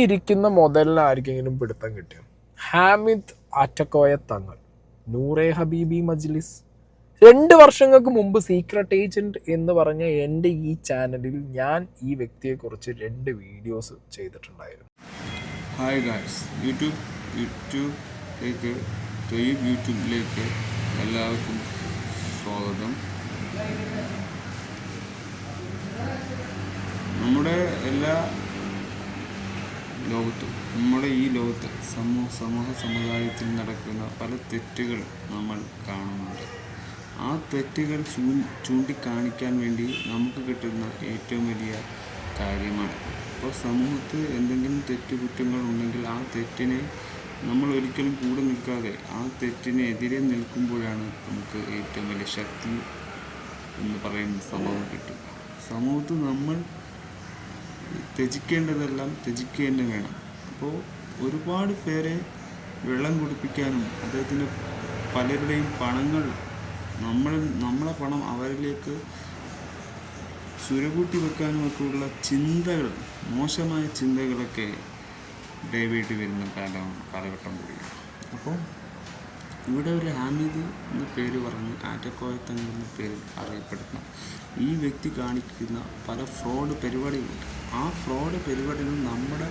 ഇരിക്കുന്ന മുതലിന് ആർക്കെങ്കിലും പിടുത്തം കിട്ടിയോ? ഹാമിദ് ആറ്റക്കോയ തങ്ങൾ, നൂറെ ഹബീബി മജ്ലിസ്. 2 വർഷങ്ങൾക്ക് മുമ്പ് സീക്രട്ട് ഏജന്റ് എന്ന് പറഞ്ഞ എൻ്റെ ഈ ചാനലിൽ ഞാൻ ഈ വ്യക്തിയെക്കുറിച്ച് 2 വീഡിയോസ് ചെയ്തിട്ടുണ്ടായിരുന്നു. ഹായ് ഗായ്സ്, യൂട്യൂബിലേക്ക് എല്ലാവർക്കും സ്വാഗതം. നമ്മുടെ ഈ ലോകത്ത് സമുദായത്തിൽ നടക്കുന്ന പല തെറ്റുകൾ നമ്മൾ കാണുന്നുണ്ട്. ആ തെറ്റുകൾ ചൂണ്ടിക്കാണിക്കാൻ വേണ്ടി നമുക്ക് കിട്ടുന്ന ഏറ്റവും വലിയ കാര്യമാണ്. അപ്പോൾ സമൂഹത്തിൽ എന്തെങ്കിലും തെറ്റുകുറ്റങ്ങൾ ഉണ്ടെങ്കിൽ ആ തെറ്റിനെ നമ്മൾ ഒരിക്കലും കൂടെ നിൽക്കാതെ ആ തെറ്റിനെതിരെ നിൽക്കുമ്പോഴാണ് നമുക്ക് ഏറ്റവും വലിയ ശക്തി എന്ന് പറയുന്ന സംഭവം കിട്ടും. സമൂഹത്തിൽ നമ്മൾ ത്യജിക്കേണ്ടതെല്ലാം ത്യജിക്കുക തന്നെ വേണം. അപ്പോൾ ഒരുപാട് പേരെ വെള്ളം കുടിപ്പിക്കാനും അദ്ദേഹത്തിൻ്റെ പലരുടെയും പണങ്ങൾ നമ്മളെ പണം അവരിലേക്ക് സുരകൂട്ടി വെക്കാനുമൊക്കെയുള്ള ചിന്തകൾ, മോശമായ ചിന്തകളൊക്കെ ദയവായിട്ട് വരുന്ന കാലഘട്ടം കൂടിയാണ്. അപ്പോൾ ഇവിടെ ഒരു ഹാമിദ് എന്ന പേര് പറഞ്ഞ് ആറ്റക്കോയ തങ്ങൾ എന്ന പേരിൽ അറിയപ്പെടുന്ന ഈ വ്യക്തി കാണിക്കുന്ന പല ഫ്രോഡ് പരിപാടികളുണ്ട്. ആ ഫ്രോഡ് പരിപാടികൾ നമ്മുടെ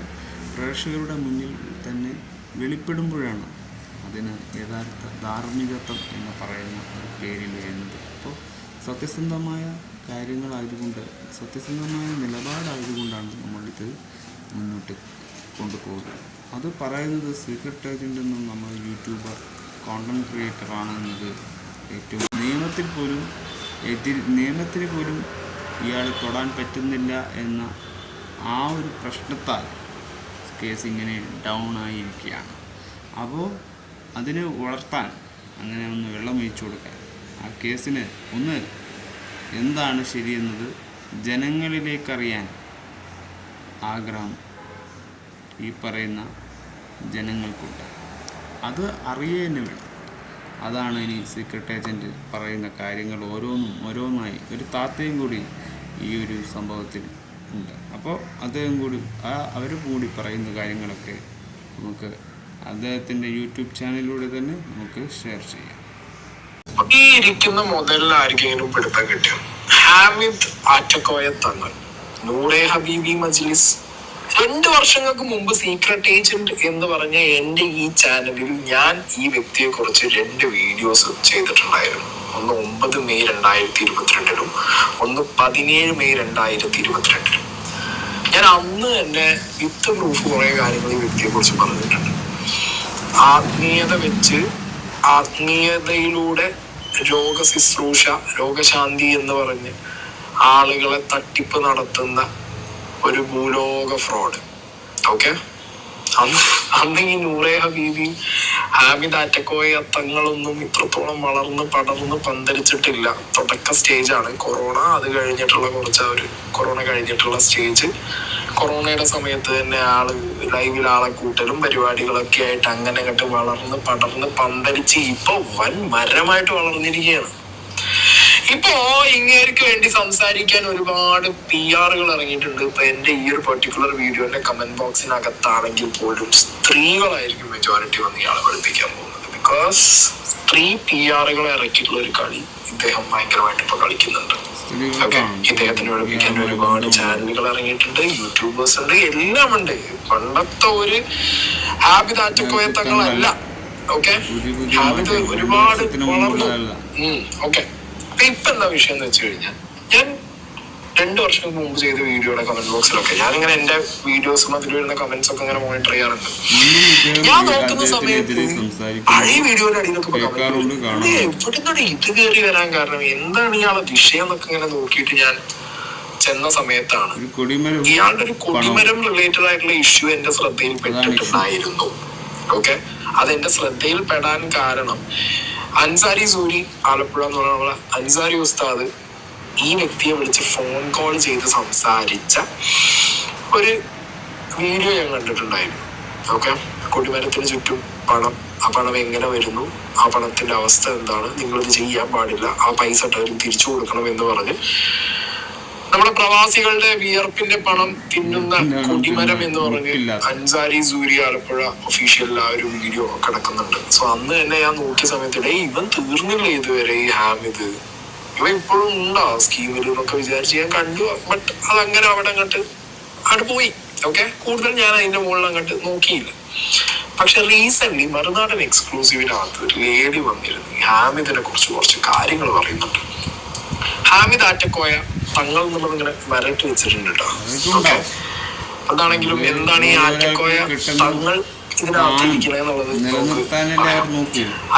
പ്രേക്ഷകരുടെ മുന്നിൽ തന്നെ വെളിപ്പെടുമ്പോഴാണ് അതിന് യഥാർത്ഥ ധാർമ്മികത്വം എന്ന് പറയുന്ന ഒരു പേരിൽ വരുന്നത്. അപ്പോൾ സത്യസന്ധമായ കാര്യങ്ങളായതുകൊണ്ട്, സത്യസന്ധമായ നിലപാടായതുകൊണ്ടാണ് നമ്മളിത് മുന്നോട്ട് കൊണ്ടുപോകുന്നത്. അത് പറയുന്നത് സീക്രട്ട് ഏജൻ്റ് എന്നും നമ്മൾ യൂട്യൂബർ, കോണ്ടന്റ് ക്രിയേറ്റർ ആണെന്നത് ഏറ്റവും നിയമത്തിന് പോലും ഇയാൾ തൊടാൻ പറ്റുന്നില്ല എന്ന ആ ഒരു പ്രശ്നത്താൽ കേസ് ഇങ്ങനെ ഡൗൺ ആയിരിക്കുകയാണ്. അപ്പോൾ അതിനെ വളർത്താൻ, അങ്ങനെ ഒന്ന് വെള്ളമൊഴിച്ചു കൊടുക്കാൻ, ആ കേസിന് ഒന്ന് എന്താണ് ശരിയെന്നത് ജനങ്ങളിലേക്കറിയാൻ ആഗ്രഹം ഈ പറയുന്ന ജനങ്ങൾക്കുണ്ട്. അത് അറിയുക തന്നെ വേണം. അതാണ് ഇനി സീക്രട്ട് ഏജൻറ്റ് പറയുന്ന കാര്യങ്ങൾ ഓരോന്നായി ഒരു താത്തയും കൂടി ഈ ഒരു സംഭവത്തിൽ ഉണ്ട്. അപ്പോൾ അദ്ദേഹം കൂടി അവരും കൂടി പറയുന്ന കാര്യങ്ങളൊക്കെ നമുക്ക് അദ്ദേഹത്തിൻ്റെ യൂട്യൂബ് ചാനലിലൂടെ തന്നെ നമുക്ക് ഷെയർ ചെയ്യാം. ഈ ഇരിക്കുന്ന മുതലിന് ആർക്കെങ്കിലും പിടുത്തം കിട്ടിയോ? ഹാമിദ് ആറ്റക്കോയ തങ്ങൾ, നൂറെ ഹബീബി മജ്ലിസ്. 2 വർഷങ്ങൾക്ക് മുമ്പ് സീക്രട്ട് ഏജന്റ് എന്ന് പറഞ്ഞ എൻ്റെ ഈ ചാനലിൽ ഞാൻ ഈ വ്യക്തിയെ കുറിച്ച് 2 വീഡിയോസ് ചെയ്തിട്ടുണ്ടായിരുന്നു. ഒന്ന് 9 മെയ് 2022 ഒന്ന് 17 മെയ് 2022. ഞാൻ അന്ന് തന്നെ വിത്ത് പ്രൂഫ് കുറെ കാര്യങ്ങൾ ഈ വ്യക്തിയെ കുറിച്ച് പറഞ്ഞിട്ടുണ്ട്. ആത്മീയത വെച്ച് ആത്മീയതയിലൂടെ രോഗശുശ്രൂഷ, രോഗശാന്തി എന്ന് പറഞ്ഞ് ആളുകളെ തട്ടിപ്പ് നടത്തുന്ന ഒരു ഭൂലോക ഫ്രോഡ്. ഓക്കെ, അന്ന് ഈ നൂറെ ഹബീബി, ഹാമിദ് ആറ്റക്കോയ തങ്ങളൊന്നും ഇത്രത്തോളം വളർന്ന് പടർന്ന് പന്തലിച്ചിട്ടില്ല. തുടക്ക സ്റ്റേജാണ് കൊറോണ. അത് കഴിഞ്ഞിട്ടുള്ള കൊറോണ കഴിഞ്ഞിട്ടുള്ള സ്റ്റേജ്. കൊറോണയുടെ സമയത്ത് തന്നെ ലൈവിൽ ആളെ കൂട്ടലും പരിപാടികളൊക്കെ ആയിട്ട് അങ്ങനെ അങ്ങോട്ട് വളർന്ന് പടർന്ന് പന്തലിച്ച് ഇപ്പൊ വൻ മരമായിട്ട് വളർന്നിരിക്കുകയാണ്. ഇപ്പോ ഇങ്ങേർക്ക് വേണ്ടി സംസാരിക്കാൻ ഒരുപാട് PR ഇറങ്ങിയിട്ടുണ്ട്. ഇപ്പൊ എന്റെ ഈ ഒരു പെർട്ടിക്കുലർ വീഡിയോന്റെ കമന്റ് ബോക്സിനകത്താണെങ്കിൽ പോലും സ്ത്രീകളായിരിക്കും മെജോറിറ്റി വന്ന് ഇയാളെ പഠിപ്പിക്കാൻ പോകുന്നത്. ബിക്കോസ് സ്ത്രീ PR ഇറക്കിയിട്ടുള്ള ഒരു കളി ഇദ്ദേഹം ഭയങ്കരമായിട്ട് ഇപ്പൊ കളിക്കുന്നുണ്ട്. ഓക്കെ, ഇദ്ദേഹത്തിന് പഠിപ്പിക്കാൻ ഒരുപാട് ചാനലുകൾ ഇറങ്ങിയിട്ടുണ്ട്, യൂട്യൂബേഴ്സ് ഉണ്ട്, എല്ലാം ഉണ്ട്. പണ്ടത്തെ ഒരു ഹാമിദ് ആറ്റക്കോയ തങ്ങളല്ല. ഓക്കെ, ഹാമിദ് ഒരുപാട് വളർന്നു. ഓക്കെ, ഇപ്പൊ എന്താ വിഷയം എന്ന് വെച്ച് കഴിഞ്ഞാൽ, ഞാൻ 2 വർഷം മുമ്പ് ചെയ്ത വീഡിയോയുടെ കമന്റ് ബോക്സിലൊക്കെ ഞാനിങ്ങനെ എന്റെ വീഡിയോസും അതിൽ വരുന്ന കമന്റ്സ് ഒക്കെ ഇങ്ങനെ മോണിറ്റർ ചെയ്യാറുണ്ട്. ഞാൻ നോക്കുന്ന സമയത്ത് പഴയ വീഡിയോയുടെ അടിയിലൊക്കെ എവിടുന്നാണ് ഇത് കയറി വരാൻ കാരണം, എന്താണ് ഇയാളെ വിഷയം എന്നൊക്കെ ഇങ്ങനെ നോക്കിയിട്ട് ഞാൻ ചെന്ന സമയത്താണ് ഇയാളുടെ ഒരു കൊടിമരം റിലേറ്റഡ് ആയിട്ടുള്ള ഇഷ്യൂ എന്റെ ശ്രദ്ധയിൽ പെട്ടിട്ടുണ്ടായിരുന്നു. ഓക്കെ, അതെന്റെ ശ്രദ്ധയിൽ പെടാൻ കാരണം അൻസാരി സൂരി ആലപ്പുഴ എന്ന് പറഞ്ഞ അൻസാരി ഉസ്താദ് ഈ വ്യക്തിയെ വിളിച്ച് ഫോൺ കോൾ ചെയ്ത് സംസാരിച്ച ഒരു വീഡിയോ ഞാൻ കണ്ടിട്ടുണ്ടായിരുന്നു. ഓക്കെ, കൊടിമരത്തിന് ചുറ്റും പണം, ആ പണം എങ്ങനെ വരുന്നു, ആ പണത്തിന്റെ അവസ്ഥ എന്താണ്, നിങ്ങളിത് ചെയ്യാൻ പാടില്ല, ആ പൈസ തിരിച്ചു കൊടുക്കണം എന്ന് പറഞ്ഞ് നമ്മുടെ പ്രവാസികളുടെ വിയർപ്പിന്റെ പണം തിന്നുന്ന കൊടിമരം എന്ന് പറഞ്ഞ് അൻസാരി സൂരി ആലപ്പുഴ ഒഫീഷ്യലിൽ ആ ഒരു വീഡിയോ കിടക്കുന്നുണ്ട്. സോ അന്ന് തന്നെ ഞാൻ നോക്കിയ സമയത്ത് ഇവൻ തീർന്നില്ല ഇതുവരെ ഈ ഹാമിദ്, ഇവൻ ഇപ്പോഴും ഉണ്ടോ സ്കീമിൽ എന്നൊക്കെ വിചാരിച്ച് ഞാൻ കണ്ടു. ബട്ട് അതങ്ങനെ അവിടെ പോയി. ഓക്കെ, കൂടുതൽ ഞാൻ അതിന്റെ മുകളിൽ അങ്ങോട്ട് നോക്കിയില്ല. പക്ഷെ റീസെന്റ് മറുനാടൻ എക്സ്ക്ലൂസീവിനകത്ത് ഒരു ലേഡി വന്നിരുന്നു ഈ ഹാമിദിനെ കുറിച്ച് കുറച്ച് കാര്യങ്ങൾ പറയുന്നുണ്ട്. ഹാമിദ് ആറ്റക്കോയ തങ്ങൾ എന്നുള്ളത് ഇങ്ങനെ വരട്ട് വെച്ചിട്ടുണ്ട് കേട്ടോ. ഓക്കെ, എന്താണെങ്കിലും എന്താണ് ഈ ആറ്റക്കോയ തങ്ങൾ ഇതിനകത്തിരിക്കണെന്നുള്ളത്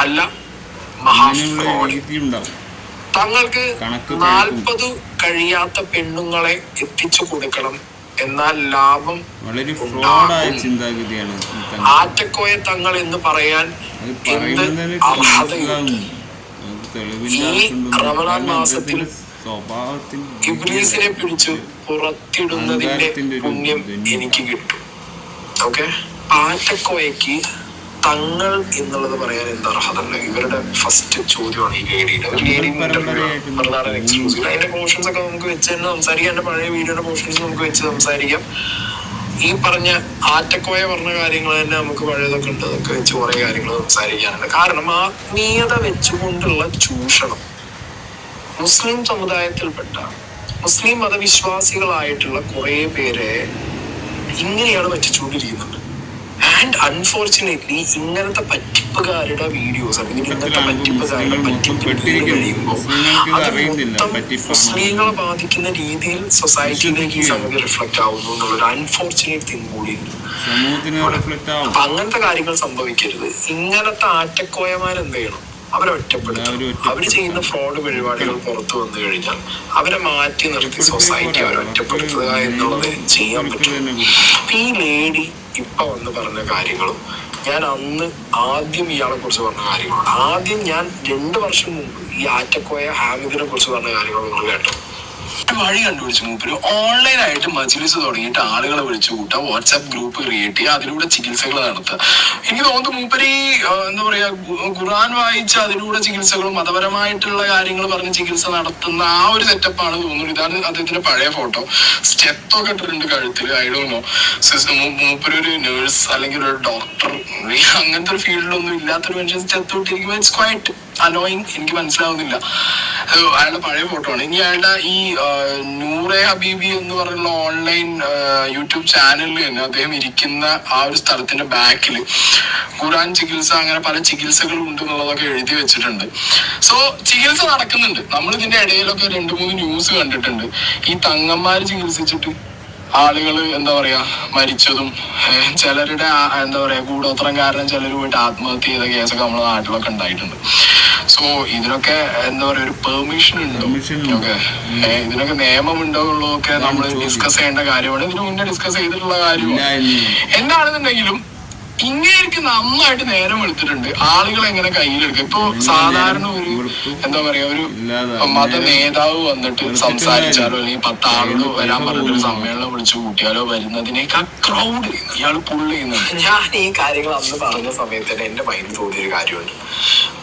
അല്ല, മഹാഫ്രോഡ്. തങ്ങൾക്ക് 40 കഴിയാത്ത പെണ്ണുങ്ങളെ എത്തിച്ചു കൊടുക്കണം, എന്നാൽ ലാഭം ചിന്താഗതിയാണ്. ആറ്റക്കോയ തങ്ങൾ എന്ന് പറയാൻ എന്ത് അർഹതയുണ്ട്? ഈ റമദാൻ മാസത്തിൽ ഇബ്ലീസിനെ പിടിച്ചു പുറത്തിടുന്നതിന്റെ പുണ്യം എനിക്ക് കിട്ടും. ഓക്കെ, ആറ്റക്കോയക്ക് തങ്ങൾ എന്നുള്ളത് പറയാൻ എന്ത് അർഹത? ഇവരുടെ ഫസ്റ്റ് ചോദ്യമാണ് ഈ ലേഡിയുടെ. ഒരു ലേഡി മറുനാടൻ എക്സ്ക്ലൂസീവ്. അതിന്റെ പോർഷൻസ് ഒക്കെ നമുക്ക് വെച്ച് തന്നെ സംസാരിക്കാം. എന്റെ പഴയ വീഡിയോയുടെ പോർഷൻസ് നമുക്ക് വെച്ച് സംസാരിക്കാം. ഈ പറഞ്ഞ ആറ്റക്കോയ പറഞ്ഞ കാര്യങ്ങൾ തന്നെ നമുക്ക് പഴയതൊക്കെ ഉണ്ട്, അതൊക്കെ വെച്ച് കുറെ കാര്യങ്ങൾ സംസാരിക്കാനുണ്ട്. കാരണം ആത്മീയത വെച്ചുകൊണ്ടുള്ള ചൂഷണം മുസ്ലിം സമുദായത്തിൽപ്പെട്ട മുസ്ലിം മതവിശ്വാസികളായിട്ടുള്ള കുറെ പേരെ ഇങ്ങനെയാണ് പറ്റിച്ചുകൊണ്ടിരിക്കുന്നുണ്ട്. ആൻഡ് അൺഫോർച്ചുനേറ്റ്ലി ഇങ്ങനത്തെ പറ്റിപ്പുകാരുടെ വീഡിയോസ് അല്ലെങ്കിൽ ഇങ്ങനത്തെ പറ്റിപ്പുകാരുടെ പറ്റിപ്പ് കഴിയുമ്പോൾ അത് മൊത്തം മുസ്ലിങ്ങളെ ബാധിക്കുന്ന രീതിയിൽ സൊസൈറ്റിയിലേക്ക് ഈ സംഗതി റിഫ്ലക്ട് ആവുന്നു എന്നുള്ളൊരു അൺഫോർച്ചുനേറ്റ് തിങ് കൂടിയുണ്ട്. അപ്പൊ അങ്ങനത്തെ കാര്യങ്ങൾ സംഭവിക്കരുത്. ഇങ്ങനത്തെ ആറ്റക്കോയമാരെന്ത് ചെയ്യണം? അവരെ ഒറ്റപ്പെടുത്തണം. അവര് ചെയ്യുന്ന ഫ്രോഡ് പരിപാടികൾ പുറത്തു വന്നു കഴിഞ്ഞാൽ അവരെ മാറ്റി നിർത്തി സൊസൈറ്റി അവരെ ഒറ്റപ്പെടുത്തുക എന്നുള്ളത് ചെയ്യാൻ പറ്റും. ഈ ലേഡി ഇപ്പൊ വന്ന് പറഞ്ഞ കാര്യങ്ങളും ഞാൻ അന്ന് ആദ്യം ഇയാളെ കുറിച്ച് പറഞ്ഞ കാര്യങ്ങളും, ആദ്യം ഞാൻ 2 വർഷം മുമ്പ് ഈ ആറ്റക്കോയ ഹാമിദിനെ കുറിച്ച് പറഞ്ഞ കാര്യങ്ങൾ നിങ്ങൾ കേട്ടോ. വഴി കണ്ടുപിടിച്ച് മൂപ്പര് ഓൺലൈനായിട്ട് മജ്‌ലിസ് തുടങ്ങിയിട്ട് ആളുകളെ വിളിച്ചു കൂട്ടുക, വാട്സാപ്പ് ഗ്രൂപ്പ് ക്രിയേറ്റ് ചെയ്യുക, അതിലൂടെ ചികിത്സകൾ നടത്തുക. എനിക്ക് തോന്നുന്നു മൂപ്പര് ഈ എന്താ പറയാ ഖുർആൻ വായിച്ച് അതിലൂടെ ചികിത്സകളും മതപരമായിട്ടുള്ള കാര്യങ്ങൾ പറഞ്ഞ് ചികിത്സ നടത്തുന്ന ആ ഒരു സെറ്റപ്പാണ് തോന്നുന്നു. ഇതാണ് അദ്ദേഹത്തിന്റെ പഴയ ഫോട്ടോ. സ്റ്റെപ്പൊക്കെ ഇട്ടിട്ടുണ്ട് കഴുത്തിൽ. ഐ ഡോണ്ട് നോ, മൂപ്പര് ഒരു നേഴ്സ് അല്ലെങ്കിൽ ഒരു ഡോക്ടർ അങ്ങനത്തെ ഒരു ഫീൽഡിലൊന്നും ഇല്ലാത്തൊരു മനുഷ്യൻ സ്റ്റെപ്പ് ഇട്ടിരിക്കുമ്പോൾ ഇറ്റ്സ് ക്വൈറ്റ് അനോയിങ്. എനിക്ക് മനസ്സിലാവുന്നില്ല. അയാളുടെ പഴയ ഫോട്ടോ ആണ്. ഇനി അയാളുടെ ഈ നൂറെ ഹബീബി എന്ന് പറയുന്ന ഓൺലൈൻ യൂട്യൂബ് ചാനലിൽ തന്നെ അദ്ദേഹം ഇരിക്കുന്ന ആ ഒരു സ്ഥലത്തിന്റെ ബാക്കിൽ ഖുർആൻ ചികിത്സ അങ്ങനെ പല ചികിത്സകളും ഉണ്ട് എന്നുള്ളതൊക്കെ എഴുതി വെച്ചിട്ടുണ്ട്. സോ ചികിത്സ നടക്കുന്നുണ്ട്. നമ്മൾ ഇതിന്റെ ഇടയിലൊക്കെ 2-3 ന്യൂസ് കണ്ടിട്ടുണ്ട്. ഈ തങ്ങന്മാര് ചികിത്സിച്ചിട്ട് ആളുകൾ എന്താ പറയാ മരിച്ചതും ചിലരുടെ എന്താ പറയാ കൂടോത്രം കാരണം ചിലർ പോയിട്ട് ആത്മഹത്യ ചെയ്ത കേസൊക്കെ നമ്മുടെ നാട്ടിലൊക്കെ ഉണ്ടായിട്ടുണ്ട്. സോ ഇതിനൊക്കെ എന്താ പറയാ ഒരു പെർമിഷൻ ഉണ്ടോ? ഓക്കെ, ഇതിനൊക്കെ നിയമമുണ്ടോ എന്നുള്ളതൊക്കെ നമ്മൾ ഡിസ്കസ് ചെയ്യേണ്ട കാര്യമാണ്. ഇതിനു മുന്നേ ഡിസ്കസ് ചെയ്തിട്ടുള്ള കാര്യമാണ്. എന്താണെന്നുണ്ടെങ്കിലും ഇങ്ങനെയൊക്കെ നന്നായിട്ട് നേരം എടുത്തിട്ടുണ്ട് ആളുകൾ എങ്ങനെ കയ്യിലെടുക്കുക. ഇപ്പൊ സാധാരണ ഒരു എന്താ പറയാ ഒരു മത നേതാവ് വന്നിട്ട് സംസാരിച്ചാലോ അല്ലെങ്കിൽ 10 ആളോട് വരാൻ പറഞ്ഞൊരു സമ്മേളനം വിളിച്ചു കൂട്ടിയാലോ വരുന്നതിനേക്കാൾ ക്രൗഡ് ഇയാൾ പുള്ള് ചെയ്യുന്നുണ്ട്. ഞാൻ ഈ കാര്യങ്ങൾ അന്ന് പറഞ്ഞ സമയത്ത് തന്നെ എന്റെ മൈൻഡിൽ തോന്നിയൊരു കാര്യമുണ്ട്.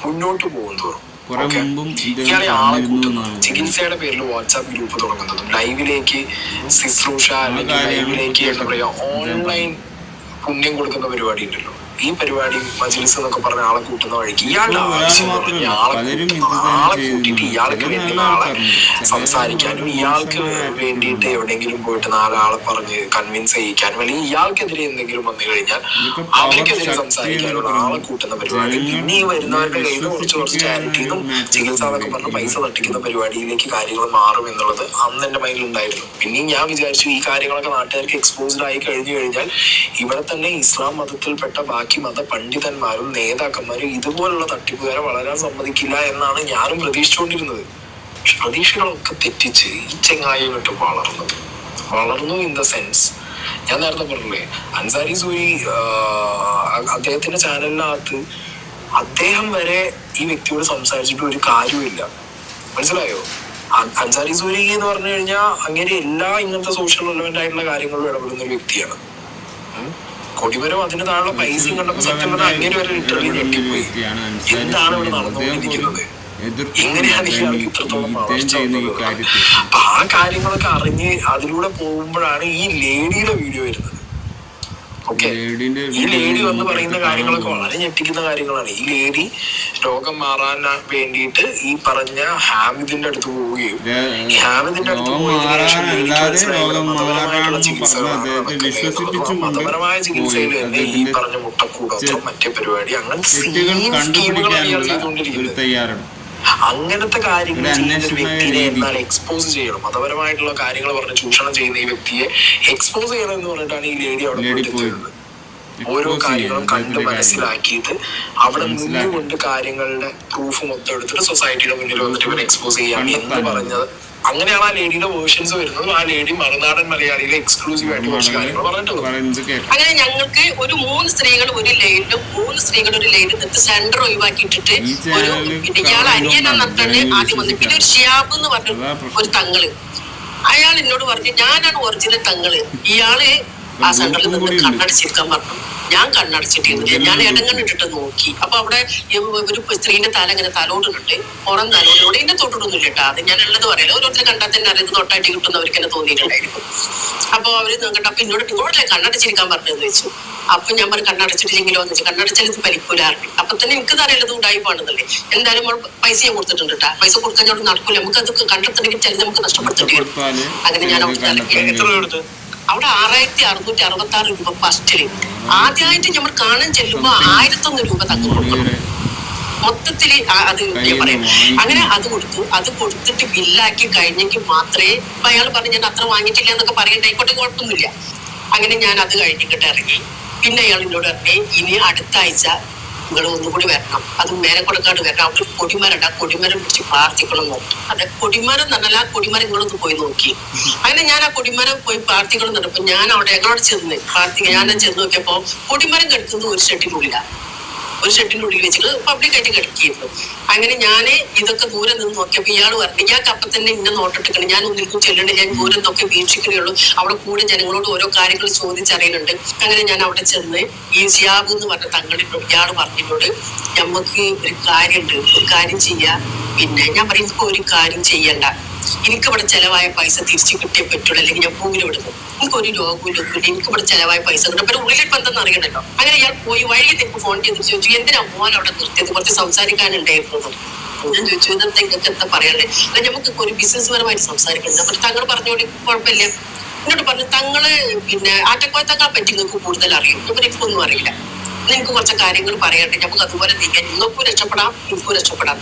മുന്നോട്ട് പോകുന്തോറും ഇയാളെ ആളെ കൂട്ടുന്നു, ചികിത്സയുടെ പേരിൽ വാട്സാപ്പ് ഗ്രൂപ്പ് തുടങ്ങുന്നതും ലൈവിലേക്ക് ശുശ്രൂഷ അല്ലെങ്കിൽ ലൈവിലേക്ക് എന്താ പറയാ ഓൺലൈൻ പുണ്യം കൊടുക്കുന്ന പരിപാടി ഉണ്ടല്ലോ. ഈ പരിപാടി മജ്‌ലിസ് എന്നൊക്കെ പറഞ്ഞ ആളെ കൂട്ടുന്ന വഴിക്ക് ഇയാളുടെ ആവശ്യം ആളെ കൂട്ടിയിട്ട് ഇയാൾക്ക് വേണ്ടി നാളെ സംസാരിക്കാനും ഇയാൾക്ക് വേണ്ടിയിട്ട് എവിടെയെങ്കിലും പോയിട്ട് 4 ആളെ പറഞ്ഞ് കൺവിൻസ് ചെയ്യിക്കാനും അല്ലെങ്കിൽ ഇയാൾക്കെതിരെ എന്തെങ്കിലും വന്നു കഴിഞ്ഞാൽ അവർക്കെതിരെ സംസാരിക്കാനുള്ള ആളെ കൂട്ടുന്ന പരിപാടി. പിന്നെ ഈ വരുന്നവരുടെ കയ്യിൽ കുറച്ച് ചാരിറ്റിന്നും ചികിത്സ എന്നൊക്കെ പറഞ്ഞ് പൈസ തട്ടിക്കുന്ന പരിപാടിയിലേക്ക് കാര്യങ്ങൾ മാറും എന്നുള്ളത് അന്ന് എന്റെ മൈൻഡിൽ ഉണ്ടായിരുന്നു. പിന്നെയും ഞാൻ വിചാരിച്ചു ഈ കാര്യങ്ങളൊക്കെ നാട്ടുകാർക്ക് എക്സ്പോസ്ഡ് ആയി കഴിഞ്ഞു കഴിഞ്ഞാൽ ഇവിടെ തന്നെ ഇസ്ലാം മതത്തിൽപ്പെട്ട ബാക്കി മത പണ്ഡിതന്മാരും നേതാക്കന്മാരും ഇതുപോലുള്ള തട്ടിപ്പുകാരെ വളരാൻ സമ്മതിക്കില്ല എന്നാണ് ഞാനും പ്രതീക്ഷിച്ചുകൊണ്ടിരുന്നത്. പക്ഷെ പ്രതീക്ഷകളൊക്കെ തെറ്റിച്ച് ഈ ചെങ്ങായി വിട്ട് വളർന്നു ഇൻ ദ സെൻസ് ഞാൻ നേരത്തെ പറഞ്ഞില്ലേ അൻസാരി സൂരി അദ്ദേഹത്തിന്റെ ചാനലിനകത്ത് അദ്ദേഹം വരെ ഈ വ്യക്തിയോട് സംസാരിച്ചിട്ട് ഒരു കാര്യമില്ല. മനസ്സിലായോ? അൻസാരി സൂരി എന്ന് പറഞ്ഞു കഴിഞ്ഞാൽ അങ്ങനെ എല്ലാ ഇങ്ങനത്തെ സോഷ്യൽ റെലവെന്റ് ആയിട്ടുള്ള കാര്യങ്ങളിലും ഇടപെടുന്ന ഒരു വ്യക്തിയാണ്. കൊടിമരം അതിന് താഴെ പൈസയും കണ്ടപ്പോ സത്യം പറഞ്ഞാൽ അങ്ങനെ വരെ ലിറ്ററലി ഞെട്ടിപ്പോയി. എന്താണ് ഇവിടെ നടന്നുകൊണ്ടിരിക്കുന്നത്? എങ്ങനെയാണ് ഇയാൾക്ക് ഇത്രത്തോളം വളർച്ച വന്നത്? അപ്പൊ ആ കാര്യങ്ങളൊക്കെ അറിഞ്ഞ് അതിലൂടെ പോകുമ്പോഴാണ് ഈ ലേഡിയുടെ വീഡിയോ വരുന്നത്. ഓക്കെ, ഈ ലേഡി വന്ന് പറയുന്ന കാര്യങ്ങളൊക്കെ വളരെ ഞെട്ടിക്കുന്ന കാര്യങ്ങളാണ്. ഈ ലേഡി രോഗം മാറാൻ വേണ്ടിയിട്ട് ഈ പറഞ്ഞ ഹാമിദിന്റെ അടുത്ത് പോവുകയും ഹാമിദിന്റെ അടുത്ത് പോയതിനു ശേഷം മതപരമായിട്ടുള്ള ചികിത്സകളാണ് നടക്കുന്നത്. മതപരമായ ചികിത്സയിൽ തന്നെ ഈ പറഞ്ഞ മുട്ടക്കൂടോത്രം മറ്റേ പരിപാടി അങ്ങനത്തെ സ്കീമുകളാണ് ഇയാൾ ചെയ്തുകൊണ്ടിരിക്കുന്നത്. അങ്ങനത്തെ കാര്യങ്ങൾ ചെയ്യുന്ന ഒരു വ്യക്തിയെ എന്നാൽ എക്സ്പോസ് ചെയ്യണം. മതപരമായിട്ടുള്ള കാര്യങ്ങൾ പറഞ്ഞ് ചൂഷണം ചെയ്യുന്ന ഈ വ്യക്തിയെ എക്സ്പോസ് ചെയ്യണം എന്ന് പറഞ്ഞിട്ടാണ് ഈ ലേഡി അവിടെ പോയിട്ട് ഓരോ കാര്യങ്ങളും കണ്ട് മനസ്സിലാക്കിയിട്ട് അവിടെ നിന്നുകൊണ്ട് കാര്യങ്ങളുടെ പ്രൂഫ് മൊത്തം എടുത്തിട്ട് സൊസൈറ്റിയുടെ മുന്നിൽ വന്നിട്ട് ഇവർ എക്സ്പോസ് ചെയ്യാം എന്ന് പറഞ്ഞത്. അങ്ങനെയാണ് ആ ലേഡിയുടെ വേർഷൻസ് വരുന്നത്. ആ ലേഡി മറുനാടൻ മലയാളിയിലെ എക്സ്ക്ലൂസീവ് ആയിട്ട് കുറച്ച് കാര്യങ്ങൾ പറഞ്ഞിട്ടുള്ളത്. അങ്ങനെ ഞങ്ങൾക്ക് ഒരു 3 സ്ത്രീകൾ ഒരു ലൈനിലും 3 സ്ത്രീകൾ ഒരു ലൈനിൽ നിർത്തി സെന്റർ ഒഴിവാക്കിയിട്ടിട്ട് ഒരു ഇയാൾ അനിയനാണ് ആദ്യം വന്നത്. പിന്നെ ഒരു ഷിയാബ് എന്ന് പറഞ്ഞ ഒരു തങ്ങള്, അയാൾ എന്നോട് പറഞ്ഞു ഞാനാണ് ഒറിജിനൽ തങ്ങള്. ഇയാള് ആ സെന്ററിൽ നിന്ന് കണ്ണടച്ചിരിക്കാൻ പറഞ്ഞു. ഞാൻ കണ്ണടച്ചിട്ടിരുന്നില്ല, ഞാൻ ഇടങ്ങണിട്ടിട്ട് നോക്കി. അപ്പൊ അവിടെ ഒരു സ്ത്രീന്റെ തല ഇങ്ങനെ തലോടുന്നുണ്ട്, പുറം തലോടിലൂടെ എന്നെ തൊട്ടിട്ടൊന്നുമില്ല കേട്ടോ. അത് ഞാൻ ഉള്ളത് പറയല, ഓരോരുത്തരെ കണ്ടാൽ തന്നെ അറിയത് തൊട്ടായിട്ട് കിട്ടുന്നവർക്ക് എന്നെ തോന്നിയിട്ടുണ്ടായിരിക്കും. അപ്പൊ അവര് നോക്കട്ടെ, അപ്പൊ ഇങ്ങോട്ടല്ലേ കണ്ണടച്ചിരിക്കാൻ പറഞ്ഞതെന്ന് വെച്ചു. അപ്പൊ ഞാൻ പറഞ്ഞു കണ്ണടച്ചിട്ടില്ലെങ്കിലോ എന്ന് വെച്ചു. കണ്ണടച്ചാൽ ഇത് പരിക്കൂലാറിഞ്ഞു. അപ്പൊ തന്നെ എനിക്കത് അറിയുന്നത് ഉണ്ടായിപ്പാണെന്നല്ലേ. എന്തായാലും നമ്മൾ പൈസ കൊടുത്തിട്ടുണ്ട് കേട്ടാ. പൈസ കൊടുക്കാൻ ഞാൻ നടക്കൂല, നമുക്ക് അത് കണ്ടെത്തണമെങ്കിൽ ചിലത് നമുക്ക് നഷ്ടപ്പെടുത്തേണ്ടി വരും. അങ്ങനെ ഞാൻ അവിടെ 6666 രൂപ ഫസ്റ്റില്. ആദ്യമായിട്ട് നമ്മൾ കാണാൻ ചെല്ലുമ്പോ 1001 രൂപ തങ്ങ് കൊടുക്കണം മൊത്തത്തില്. അത് ഞാൻ പറയാം. അങ്ങനെ അത് കൊടുത്തു. അത് കൊടുത്തിട്ട് ബില്ലാക്കി കഴിഞ്ഞെങ്കിൽ മാത്രമേ അയാൾ പറഞ്ഞു ഞാൻ അത്ര വാങ്ങിയിട്ടില്ല എന്നൊക്കെ പറയണ്ടായിക്കോട്ടെ, കുഴപ്പമൊന്നുമില്ല. അങ്ങനെ ഞാൻ അത് കഴിഞ്ഞിട്ട് ഇറങ്ങി. പിന്നെ അയാൾ എന്നോട് പറഞ്ഞു ഇനി അടുത്ത ആഴ്ച നിങ്ങൾ ഒന്നുകൂടി വരണം, അത് മേലക്കൊടുക്കാട് വരണം. അവിടെ കൊടിമരം, ആ കൊടിമരം പിടിച്ച് പ്രാർത്ഥിക്കണം നോക്കി. അതെ, കൊടിമരം എന്നല്ല, ആ കൊടിമരം നിങ്ങളൊന്ന് പോയി നോക്കി. അങ്ങനെ ഞാൻ ആ കൊടിമരം പോയി പ്രാർത്ഥിക്കണം എന്നപ്പോ ഞാൻ അവിടെ ഞങ്ങളോട് ചെന്ന് പ്രാർത്ഥിക്കുക. ഞാൻ ചെന്ന് നോക്കിയപ്പോ കൊടിമരം കിടക്കുന്നത് ഒരു ഷെഡിനുള്ളിൽ വെച്ചിട്ട് പബ്ലിക്കായിട്ട് കിടക്കിയിരുന്നു. അങ്ങനെ ഞാന് ഇതൊക്കെ ദൂരെ നിന്ന് നോക്കിയപ്പോ ഇയാൾ പറഞ്ഞു ഇയാൾക്ക് അപ്പം തന്നെ ഇന്നെ നോട്ടിട്ടിക്കണം, ഞാൻ ഒന്നിൽക്കും ചെല്ലണ്ട, ഞാൻ ദൂരം നോക്കി വീക്ഷിക്കണേ ഉള്ളൂ. അവിടെ കൂടെ ജനങ്ങളോട് ഓരോ കാര്യങ്ങൾ ചോദിച്ചറിയുന്നുണ്ട്. അങ്ങനെ ഞാൻ അവിടെ ചെന്ന് ഈ ഷിയാബ് എന്ന് പറഞ്ഞ തങ്ങളിനോട് ഇയാൾ പറഞ്ഞിട്ടുണ്ട് നമുക്ക് ഒരു കാര്യമുണ്ട്, ഒരു കാര്യം ചെയ്യാം. പിന്നെ ഞാൻ പറയും ഇപ്പൊ ഒരു കാര്യം ചെയ്യണ്ട, എനിക്കിവിടെ ചെലവായ പൈസ തിരിച്ചു കിട്ടിയേ പറ്റുള്ളൂ, അല്ലെങ്കിൽ ഞാൻ പൂവിൽ വിടുന്നു. എനിക്കൊരു രോഗമില്ല, എനിക്കിവിടെ ചെലവായ പൈസ കിട്ടും. പിന്നെ ഉള്ളിൽ ബന്ധം അറിയണല്ലോ. അങ്ങനെ ഇയാൾ പോയി വഴി എനിക്ക് ഫോൺ ചെയ്ത് ചോദിച്ചു എന്തിനാ മോൻ അവിടെ നിർത്തിയത്, കുറച്ച് സംസാരിക്കാനുണ്ടായിരുന്നു. ഞാൻ ചോദിച്ചു ഇതെന്താ നിങ്ങൾക്ക് എന്താ പറയാനുള്ളത്? അല്ല നമുക്ക് ഒരു ബിസിനസ് പരമായിട്ട് സംസാരിക്കുന്നുണ്ട്. അപ്പൊ തങ്ങൾ പറഞ്ഞോളി, കുഴപ്പമില്ല. എന്നോട് പറഞ്ഞു തങ്ങള് പിന്നെ ആറ്റക്കോയ തങ്ങളെ പറ്റി നിങ്ങൾക്ക് കൂടുതൽ അറിയും, ഇവർ എനിക്കൊന്നും അറിയില്ല, എനിക്ക് കുറച്ച് കാര്യങ്ങൾ പറയട്ടെ, നമുക്ക് അതുപോലെ നീക്കാൻ നിങ്ങൾക്കും രക്ഷപ്പെടാം എനിക്കും രക്ഷപ്പെടാം.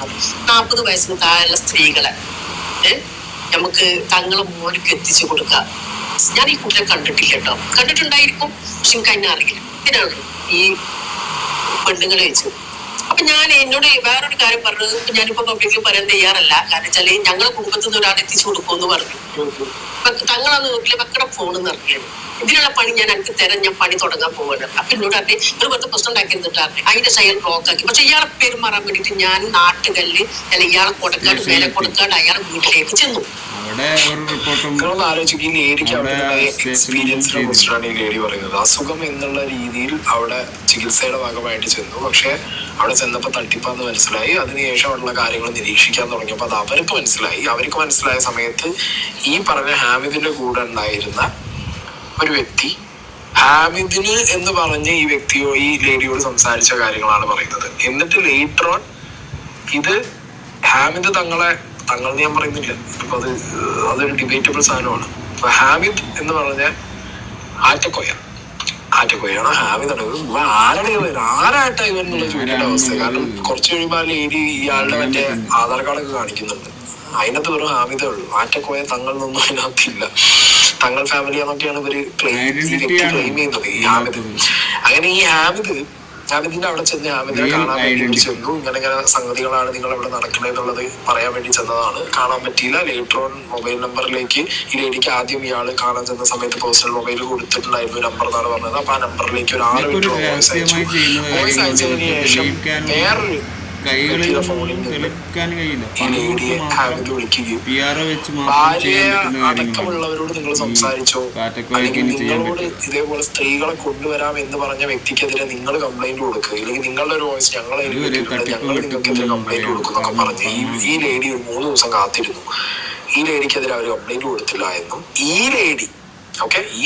40 വയസ്സിന് താഴെയുള്ള സ്ത്രീകളെ നമുക്ക് തങ്ങളെ മോനിക്ക് എത്തിച്ചു കൊടുക്കാം. ഞാൻ ഈ കുട്ടിയെ കണ്ടിട്ടില്ല കേട്ടോ, കണ്ടിട്ടുണ്ടായിരിക്കും, പക്ഷെ എനിക്ക് അതിനെ അറിയില്ല. ഇതിനാണ് ഈ പെണ്ണുങ്ങളെ വെച്ചു. അപ്പൊ ഞാൻ എന്നോട് വേറൊരു കാര്യം പറഞ്ഞത് ഞാനിപ്പോ പബ്ലിക്കിൽ പറയാൻ തയ്യാറല്ല. കാരണം വെച്ചാല് ഞങ്ങളെ കുടുംബത്തിൽ നിന്ന് ഒരാൾ എത്തിച്ചു കൊടുക്കുമെന്ന് പറഞ്ഞു. തങ്ങളാന്ന് നോക്കില്ല മക്കളുടെ ഫോണെന്ന് ഇറങ്ങിയത്. ഇതിനുള്ള പണി ഞാൻ എനിക്ക് തരാൻ ഞാൻ പണി തുടങ്ങാൻ പോവാണ്. അപ്പൊ എന്നോട് അറിഞ്ഞ് നിങ്ങൾ വെറുതെ പ്രശ്നം ഉണ്ടാക്കിയിരുന്നിട്ടാണ് അതിന്റെ ഷെയർ ബ്ലോക്ക് ആക്കി. പക്ഷെ ഇയാളെ പെരുമാറാൻ വേണ്ടിയിട്ട് ഞാൻ നാട്ടുകല്ല് അല്ല ഇയാളെ കൊടുക്കാണ്ട് മേലെ കൊടുക്കാണ്ട് അയാളെ വീട്ടിലേക്ക് ചെന്നു. ആലോചിക്കും ഈ ലേഡിക്ക് അവിടെ എക്സ്പീരിയൻസിനെ കുറിച്ചിട്ടാണ് ഈ ലേഡി പറയുന്നത്. അസുഖം എന്നുള്ള രീതിയിൽ അവിടെ ചികിത്സയുടെ ഭാഗമായിട്ട് ചെന്നു. പക്ഷെ അവിടെ ചെന്നപ്പോ തട്ടിപ്പാന്ന് മനസ്സിലായി. അതിനുശേഷമുള്ള കാര്യങ്ങൾ നിരീക്ഷിക്കാൻ തുടങ്ങിയപ്പോൾ അത് അവർക്ക് മനസ്സിലായ സമയത്ത് ഈ പറഞ്ഞ ഹാമിദിന്റെ കൂടെ ഉണ്ടായിരുന്ന ഒരു വ്യക്തി ഹാമിദിന് എന്ന് പറഞ്ഞ് ഈ വ്യക്തിയോ ഈ ലേഡിയോട് സംസാരിച്ച കാര്യങ്ങളാണ് പറയുന്നത്. എന്നിട്ട് ലേറ്റർ ഓൺ ഇത് ഹാമിദ് തങ്ങളെ ഞാൻ പറയുന്നില്ല, ഇപ്പൊ അതൊരു ഡിബേറ്റബിൾ സാധനമാണ്. അപ്പൊ ഹാമിദ് എന്ന് പറഞ്ഞ ആറ്റക്കോയാണോ ഹാമിദാണ് ആരായിട്ടാ ഇവൻ എന്നുള്ള ചോദിക്കേണ്ട അവസ്ഥ. കാരണം കുറച്ച് കഴിയുമ്പോൾ ആ ലേഡി ഇയാളുടെ മറ്റേ ആധാർ കാർഡൊക്കെ കാണിക്കുന്നുണ്ട്, അതിനകത്ത് വെറും ഹാമിദേ ഉള്ളൂ. ആറ്റക്കോയ തങ്ങളൊന്നും അതിനകത്തില്ല. തങ്ങൾ ഫാമിലി എന്നൊക്കെയാണ് ഇവര് ക്ലെയിം ചെയ്യുന്നത് ഈ ഹാമിദ്. അങ്ങനെ ഈ ഹാമിദിന്റെ അവിടെ ചെന്ന് ഹാമിദിനെ കാണാൻ വേണ്ടി ചെന്നു. ഇങ്ങനെ സംഗതികളാണ് നിങ്ങൾ ഇവിടെ നടക്കുന്നത് എന്നുള്ളത് പറയാൻ വേണ്ടി ചെന്നതാണ്. കാണാൻ പറ്റിയില്ല. ലേറ്റർ ഓൺ മൊബൈൽ നമ്പറിലേക്ക് ഈ ലേഡിക്ക് ആദ്യം ഇയാൾ കാണാൻ ചെന്ന സമയത്ത് പേഴ്സണൽ മൊബൈൽ കൊടുത്തിട്ടുണ്ടായിരുന്നു നമ്പർ എന്നാണ് പറഞ്ഞത്. അപ്പൊ ആ നമ്പറിലേക്ക് ഒരു 6 മിനിറ്റ് വോയിസ് അയച്ചതിന് ശേഷം വേറൊരു കൈകളിൽ വ്യക്തിയുടെ ഫോണിൽ നിന്ന് തെളിയിക്കാൻ കഴിയില്ല. ഈ പണം കൊടുത്ത് ലേഡിയെ മാത്രം ഹാമിദ് വിളിക്കുകയും PR വെച്ച് മാത്രം ഭാര്യ ചെയ്യാൻ പറ്റുന്ന കാര്യങ്ങളാണ്. അടക്കമുള്ളവരോട് നിങ്ങൾ സംസാരിച്ചോ, കാറ്റക്കോയ്ക്ക് അല്ലെങ്കിൽ ചെയ്യാൻ നിങ്ങളോട് പറ്റും. ഇതേപോലെ സ്ത്രീകളെ കൊണ്ടുവരാം എന്ന് പറഞ്ഞ വ്യക്തിക്കെതിരെ നിങ്ങൾ കംപ്ലൈന്റ് കൊടുക്കുക, അല്ലെങ്കിൽ നിങ്ങളുടെ ഒരു വോയിസ് ഞങ്ങൾ നിങ്ങൾക്കെതിരെ കംപ്ലൈന്റ് കൊടുക്കുന്നൊക്കെ പറഞ്ഞ് ഈ ലേഡി ഒരു 3 ദിവസം കാത്തിരുന്നു. ഈ ലേഡിക്കെതിരെ അവർ കംപ്ലൈന്റ് കൊടുത്തില്ല എന്നും ഈ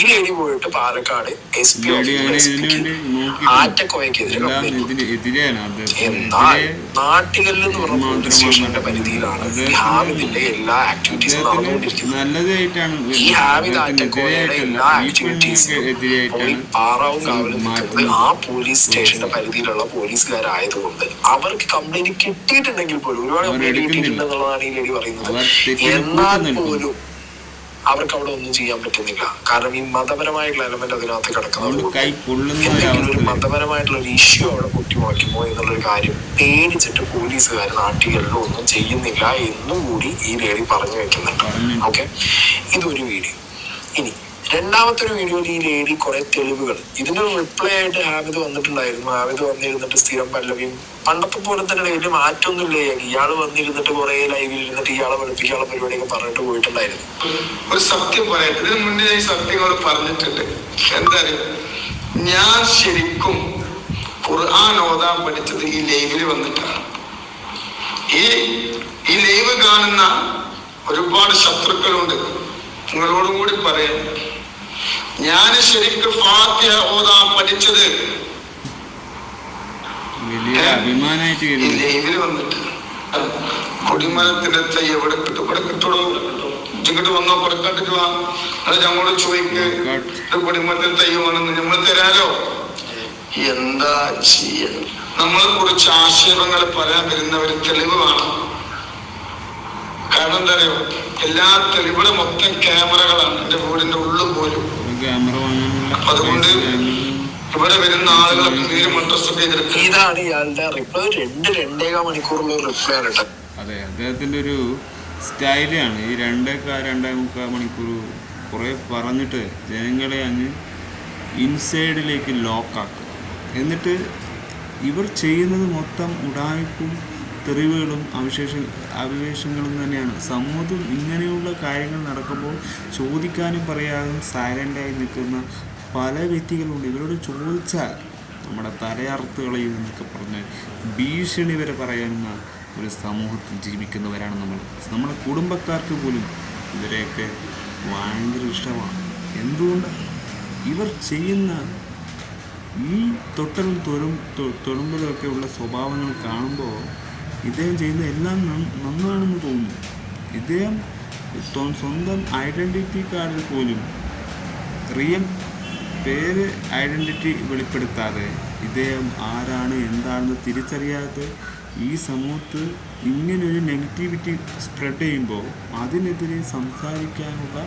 ലേഡി പോയിട്ട് പാലക്കാട് SP ആറ്റക്കോയക്കെതിരെ എന്നാൽ നാട്ടികല്ല് എന്ന് പറഞ്ഞ പോലീസ് സ്റ്റേഷന്റെ പരിധിയിലാണ് ഈ ഹാമിദിന്റെ എല്ലാ ആക്ടിവിറ്റീസും നടന്നുകൊണ്ടിരിക്കുന്നത്. ഈ ഹാമിദ് ആറ്റക്കോയയുടെ എല്ലാ ആക്ടിവിറ്റീസും പോയി പാറാവും കാവലും നിൽക്കുന്നത് ആ പോലീസ് സ്റ്റേഷന്റെ പരിധിയിലുള്ള പോലീസുകാരായതുകൊണ്ട് അവർക്ക് കംപ്ലൈന്റ് കിട്ടിയിട്ടുണ്ടെങ്കിൽ പോലും, ഒരുപാട് കംപ്ലൈന്റ് കിട്ടിയിട്ടുണ്ടെന്നുള്ളതാണ് ഈ ലേഡി പറയുന്നത്. എന്നാൽ പോലും അവർക്ക് അവിടെ ഒന്നും ചെയ്യാൻ പറ്റുന്നില്ല. കാരണം ഈ മതപരമായിട്ടുള്ള എലമെന്റ് അതിനകത്ത് കിടക്കുന്നത് ഒരു മതപരമായിട്ടുള്ള ഒരു ഇഷ്യൂ അവിടെ പൊട്ടിമുളയ്ക്കുമോ എന്നുള്ളൊരു കാര്യം പേടിച്ചിട്ട് പോലീസുകാർ നാട്ടികളിലും ഒന്നും ചെയ്യുന്നില്ല എന്നും കൂടി ഈ ലേഡി പറഞ്ഞു വെക്കുന്നുണ്ട്. ഇതൊരു വീഡിയോ. ഇനി രണ്ടാമത്തെ ഒരു വീഡിയോയിൽ ഈ ലേഡി കുറെ തെളിവുകൾ, ഇതിന്റെ റിപ്ലൈ ആയിട്ട് ഹാമിദ് വന്നിട്ടുണ്ടായിരുന്നു. ഹാമിദ് വന്നിരുന്നിട്ട് സ്ഥിരം പല്ലവിയും പണ്ടത്തെ പോലെ തന്നെ വലിയ മാറ്റമൊന്നുമില്ല. ഇയാള് വന്നിരുന്നിട്ട് കുറെ ലൈവിൽ ഇരുന്നിട്ട് ഇയാളെ വെളുപ്പിക്കാനുള്ള പരിപാടിയൊക്കെ പറഞ്ഞിട്ട് പോയിട്ടുണ്ടായിരുന്നു. ഒരു സത്യം പറയട്ടെ, ഇതിന് മുന്നേ ഈ സത്യങ്ങൾ പറഞ്ഞിട്ടുണ്ട്. എന്താ, ഞാൻ ശരിക്കും ഖുർആൻ ഓതാൻ പഠിച്ചത് ഈ ലൈവിൽ വന്നിട്ടാണ്. ഈ ലൈവ് കാണുന്ന ഒരുപാട് ശത്രുക്കളുണ്ട്. നിങ്ങളോടും കൂടി പറയാം, ഞാൻ ശരിക്കും ഫാത്തിഹ ഓതാൻ പഠിച്ചത് ഈ ലൈവിൽ വന്നിട്ട്. കൊടിമരത്തിന്റെ തൈ എവിടെ കിട്ടും? ഇവിടെ കിട്ടുള്ളൂ. ഇങ്ങോട്ട് വന്നോ, കൊടുക്കാട്ടിട്ട് വാ. അത് ഞങ്ങളോട് ചോദിക്ക്, കൊടിമരത്തിന്റെ തൈ വേണമെന്ന് നമ്മൾ തരാലോ. എന്താ ചെയ്യാൻ? നമ്മളെ കുറിച്ച് ആക്ഷേപങ്ങൾ പറയാൻ വരുന്നവര് തെളിവ് വേണം. കാരണം എന്താ അറിയോ, എല്ലാ തെളിവിടെ മൊത്തം ക്യാമറകളാണ് എന്റെ വീടിന്റെ ഉള്ളിൽ പോലും. അതുകൊണ്ട് ഇവിടെ വരുന്ന ആളുകളൊക്കെ നേരും അഡ്രസ്സൊക്കെ ചെയ്തിരിക്കും. ഇതാണ് ഇയാളുടെ റിപ്ലൈ. 2-2.25 മണിക്കൂറുള്ള റിപ്ലൈ ആണ് കേട്ടോ. അതെ, അദ്ദേഹത്തിന്റെ ഒരു സ്റ്റൈലാണ് ഈ 2-2.25 മണിക്കൂർ കുറെ പറഞ്ഞിട്ട് ജനങ്ങളെ അങ്ങ് ഇൻസൈഡിലേക്ക് ലോക്കാക്കുക. എന്നിട്ട് ഇവർ ചെയ്യുന്നത് മൊത്തം ഉഡായിപ്പും തെറിവുകളും അവിവേശങ്ങളും തന്നെയാണ്. സമൂഹത്തിൽ ഇങ്ങനെയുള്ള കാര്യങ്ങൾ നടക്കുമ്പോൾ ചോദിക്കാനും പറയാനും സൈലൻ്റായി നിൽക്കുന്ന പല വ്യക്തികളുണ്ട്. ഇവരോട് ചോദിച്ചാൽ നമ്മുടെ തലയറുത്ത് കളയും എന്നൊക്കെ പറഞ്ഞ് ഭീഷണി വരെ പറയാവുന്ന ഒരു സമൂഹത്തിൽ ജീവിക്കുന്നവരാണ് നമ്മൾ. നമ്മുടെ കുടുംബക്കാർക്ക് പോലും ഇവരെയൊക്കെ ഭയങ്കര ഇഷ്ടമാണ്. എന്തുകൊണ്ട്? ഇവർ ചെയ്യുന്ന ഈ തൊട്ടലും തൊടുമ്പലൊക്കെ ഉള്ള സ്വഭാവങ്ങൾ കാണുമ്പോൾ ഇദ്ദേഹം ചെയ്യുന്ന എല്ലാം നന്നാണെന്ന് തോന്നുന്നു. ഇദ്ദേഹം സ്വന്തം ഐഡൻറ്റിറ്റി കാർഡിൽ പോലും റിയൽ പേര് ഐഡൻറ്റിറ്റി വെളിപ്പെടുത്താതെ ഇദ്ദേഹം ആരാണ് എന്താണെന്ന് തിരിച്ചറിയാതെ ഈ സമൂഹത്ത് ഇങ്ങനൊരു നെഗറ്റിവിറ്റി സ്പ്രെഡ് ചെയ്യുമ്പോൾ അതിനെതിരെ സംസാരിക്കാനുള്ള